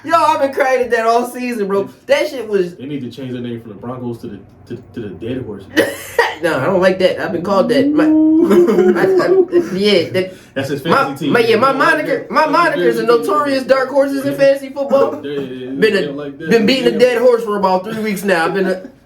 Yo, I've been crying at that all season, bro. That shit was. They need to change their name from the Broncos to the dead horse. No, I don't like that. I've been called that. That's his My fantasy team. moniker is a notorious dark horses in fantasy football. Been beating a dead horse for about 3 weeks now.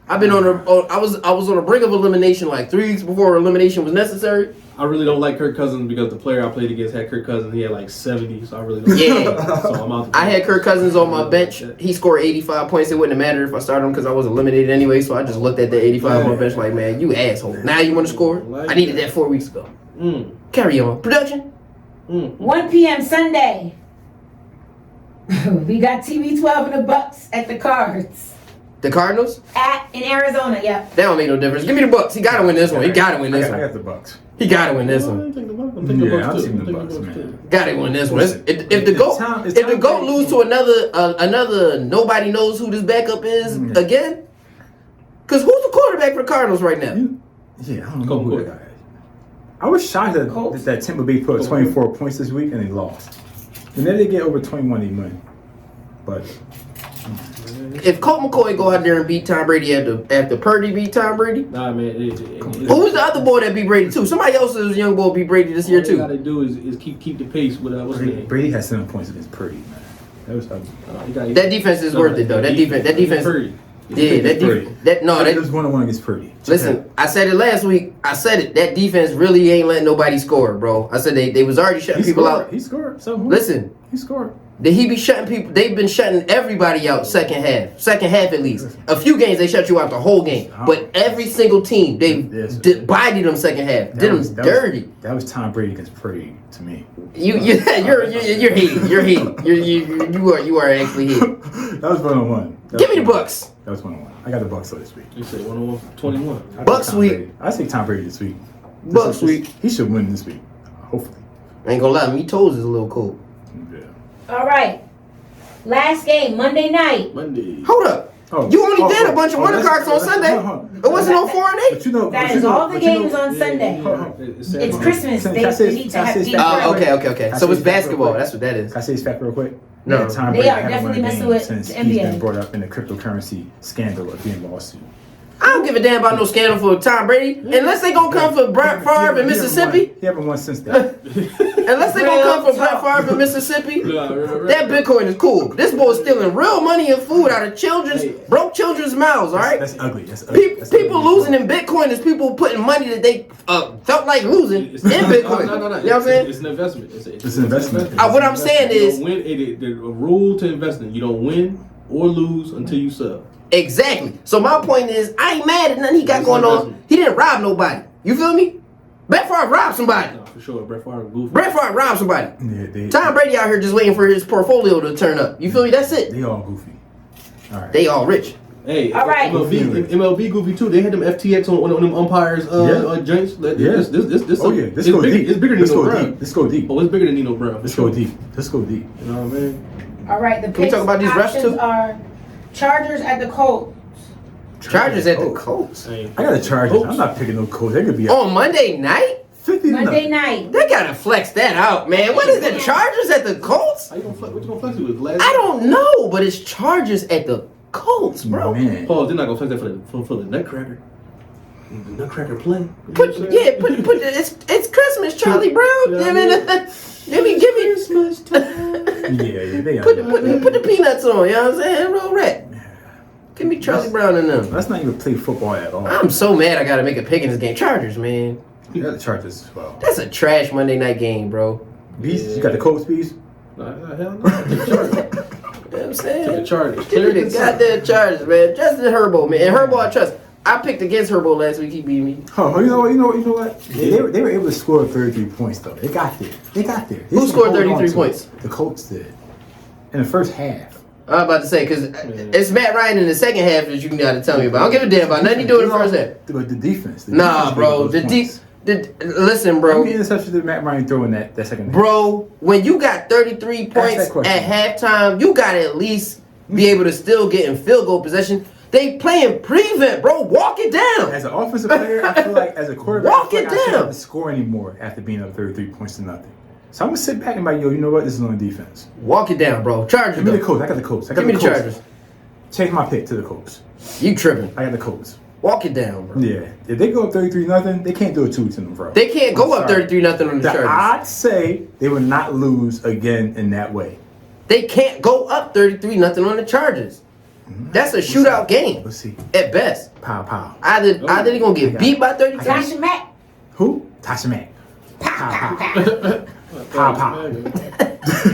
I was on the brink of elimination like 3 weeks before elimination was necessary. I really don't like Kirk Cousins because the player I played against had Kirk Cousins. He had like 70, so I really don't. Yeah. So I'm out. I had Kirk Cousins on my bench. He scored 85 points. It wouldn't have mattered if I started him because I was eliminated anyway. So I just looked at the 85 on my bench like, man, you asshole. Now you want to score? I needed that 4 weeks ago. Carry on. Production. 1 p.m. Sunday. We got TB12 and the Bucks at the Cards. The Cardinals? In Arizona, yep. That don't make no difference. Give me the Bucks. He got to win this one. He got to win this I one. got the Bucks. He got to win this one. I'm taking I'm the taking the Bucks Bucks, too. man. Got to win this one. Listen, If the GOAT lose to another nobody knows who this backup is again. Because who's the quarterback for the Cardinals right now? Yeah, I don't know who that guy is. I was shocked that Tampa Bay put 24 points this week and they lost. And then they get over 21, they win. But If Colt McCoy go out there and beat Tom Brady after Purdy beat Tom Brady, Nah, man. who's the other boy that beat Brady too? Somebody else's young boy beat Brady this year All you too. gotta do is keep the pace with what's his name. Brady had 7 points against Purdy, man. That was ugly. That defense is worth it though. That defense. Purdy. Yeah, That was 1-1 against Purdy. Listen, I said it last week. I said it. That defense really ain't letting nobody score, bro. I said they was already shutting people out. He scored. So who? Listen, He scored. did he be shutting people? They've been shutting everybody out second half at least. A few games they shut you out the whole game, but every single team they bodied them second half, did them dirty. That was Tom Brady against Purdy to me. You're hating. You're hating. You are actually hating. That was 1-1. Give me the Bucks. That was 1-1. I got the Bucks this week. You said 1-1-21. Bucks week. I think Tom Brady this week. Bucks week. He should win this week. Hopefully. I ain't gonna lie, me toes is a little cold. Yeah. All right. Last game, Monday night. Monday. Hold up. You only did a bunch of 1 o'clocks on Sunday. It wasn't on 4 and 8. But you know, That is all the games on Sunday. It's Christmas. They need to have games. Okay. So it's basketball. That's what that is. Can I say his fact real quick? No. Yeah, Tom They Brady are haven't definitely won a messing game with since the he's NBA. been brought up in the cryptocurrency scandal of being lawsuit. I don't give a damn about no scandal for Tom Brady. Unless they gonna come for Brett Favre in Mississippi. He haven't won since then. Unless they gonna come for Brett Favre in Mississippi. That Bitcoin is cool. This boy's stealing real money and food out of broke children's mouths, alright? That's ugly. That's ugly. People losing in Bitcoin is people putting money that they felt like losing in Bitcoin. No. You know what I'm saying? It's an investment. It's an investment. What I'm saying is, the rule to investing, you don't win or lose until you sell. exactly. So my point is, I ain't mad at nothing he got going on. He didn't rob nobody. You feel me? Brett Favre robbed somebody. No, for sure. Brett Favre goofy. Brett Favre robbed somebody. Yeah, Tom Brady out here just waiting for his portfolio to turn up. You feel me? That's it. They all goofy. All right. They all rich. Hey, All right. MLB goofy too. They had them FTX on one of them umpires joints. This Oh yeah, this it's go bigger, deep. It's bigger than This Nino go Brown. deep. This go deep. Oh, it's bigger than Nino Brown. Let's go deep. Let's go deep. You know what I mean? All right. The Can we talk about these refs, options too? are Chargers at the Colts. Chargers at the Colts. I got the Chargers. I'm not picking no Colts. They could be On Monday night? 50 Monday night. They gotta flex that out, man. What is the Chargers at the Colts? How you gonna flex? What you gonna flex it with? Last I don't know, but it's Chargers at the Colts, bro. Man. Paul, they're not gonna flex that for the Nutcracker. The Nutcracker play. It's Christmas, Charlie Brown. Yeah, Give me Christmas time. Yeah, they are. put the peanuts on, you know what I'm saying? Roll rat. Give me Charlie Brown and them. Let's not even play football at all. I'm so mad I gotta make a pick in this game. Chargers, man. You got the Chargers as well. That's a trash Monday night game, bro. Beast, you got the Colts, Beast? Hell no. The Chargers. You know what I'm saying? The Chargers. Give me the goddamn Chargers, man. Justin Herbo, man. And Herbo I trust. I picked against Herbo last week. He beat me. Oh, you know what? They were able to score 33 points though. They got there. They Who scored hold on 33 to points? it. The Colts did. In the first half. I'm about to say, because it's Matt Ryan in the second half that you gotta tell me about. I don't give a damn about nothing you do in the first half. But the defense. Nah, bro. Listen, bro. How many interceptions did Matt Ryan throw in that second half? Bro, when you got 33 points at halftime, you gotta at least be able to still get in field goal possession. They playing prevent, bro. Walk it down. As an offensive player, I feel like as a quarterback, Walk I it feel like I shouldn't down. have to score anymore after being up 33 points to nothing. So I'm gonna sit back and be like, yo, you know what? This is on defense. Walk it down, bro. Chargers. Give me the though. Colts. I got the Colts. Give me the Chargers. Take my pick to the Colts. You tripping. I got the Colts. Walk it down, bro. Yeah. If they go up 33-0, they can't do it 2 weeks in a row. They can't go I'm up sorry. 33-0 on the Chargers. I'd say they would not lose again in that way. They can't go up 33-0 on the Chargers. That's a shootout game. Let's see. At best. Pow, pow. Either they gonna get beat by 33. Tasha Mack. Who? Tasha Mack. Pow, pow. Pow, pow.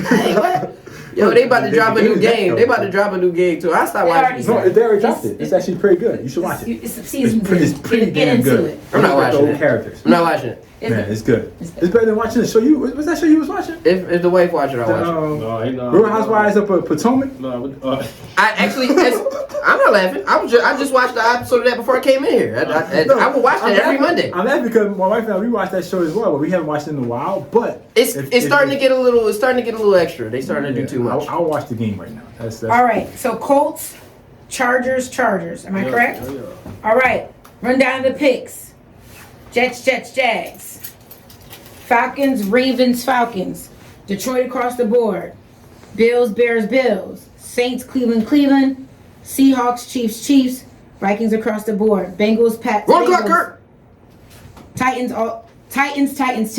Hey, what? Yo, they about to drop a new game. They about to drop a new game too. I stopped watching this. No, they already dropped it. It's actually pretty good. You should watch it. It's season It's pretty Get damn into good. it. I'm not watching The old it. characters. I'm not watching it. Man, it's good. It's better than watching the show. What's that show you was watching? If the wife watch it, I'll watch it. No, ain't no. Real Housewives of Potomac? No, I actually, I'm not laughing. I just watched the episode of that before I came in here. I will watch that every Monday. I'm laughing because my wife and I, we watched that show as well, but we haven't watched it in a while. But It's starting to get a little extra. They starting to do too much. I'll watch the game right now. That's All right. So Colts, Chargers. Am I correct? Yeah. All right. Run down the picks. Jets, Jags. Falcons, Ravens, Falcons. Detroit across the board. Bills, Bears. Saints, Cleveland. Seahawks, Chiefs. Vikings across the board. Bengals, Pats. Run clock, Bengals. Kurt. Texans. Texans.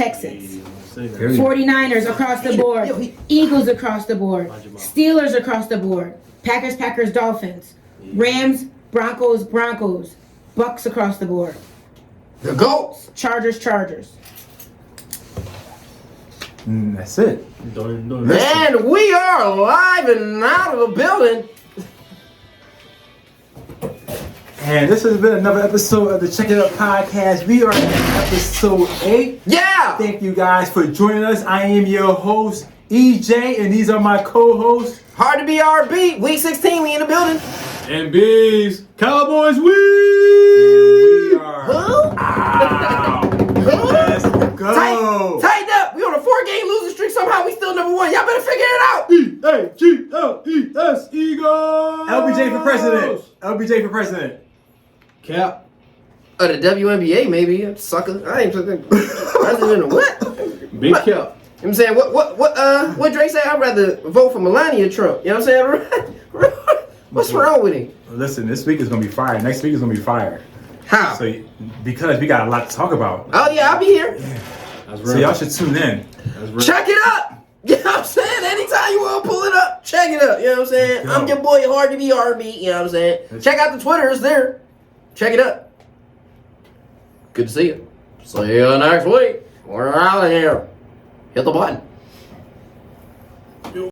There you go. 49ers across the board. Eagles across the board. Steelers across the board. Packers, Dolphins. Rams, Broncos, Bucks across the board. The GOATs. Chargers. That's it. And we are live and out of the building. And this has been another episode of the Check It Up podcast. We are in episode 8. Yeah. Thank you guys for joining us. I am your host, EJ, and these are my co-hosts. Hard to be RB. Week 16, we in the building. And B's Cowboys And win. we are Who? Let's go. Tighten up. We on a 4-game losing streak. Somehow we still number 1. Y'all better figure it out. EAGLES Eagles. LBJ for president. LBJ for president. Cap. The WNBA, maybe. Sucker. I ain't president of what? Big cap. You know what I'm saying? What Drake said? I'd rather vote for Melania Trump. You know what I'm saying? What's wrong with him? Listen, this week is gonna be fire. Next week is gonna be fire. How? So because we got a lot to talk about. Oh yeah, I'll be here. That's So y'all should tune in. That's right. Check it up. You know what I'm saying? Anytime you want to pull it up, check it up. You know what I'm saying? Go. I'm your boy, Hard to be RB. You know what I'm saying? Check out the Twitter. It's there. Check it up. Good to see you. See you next week. We're out of here. Hit the button.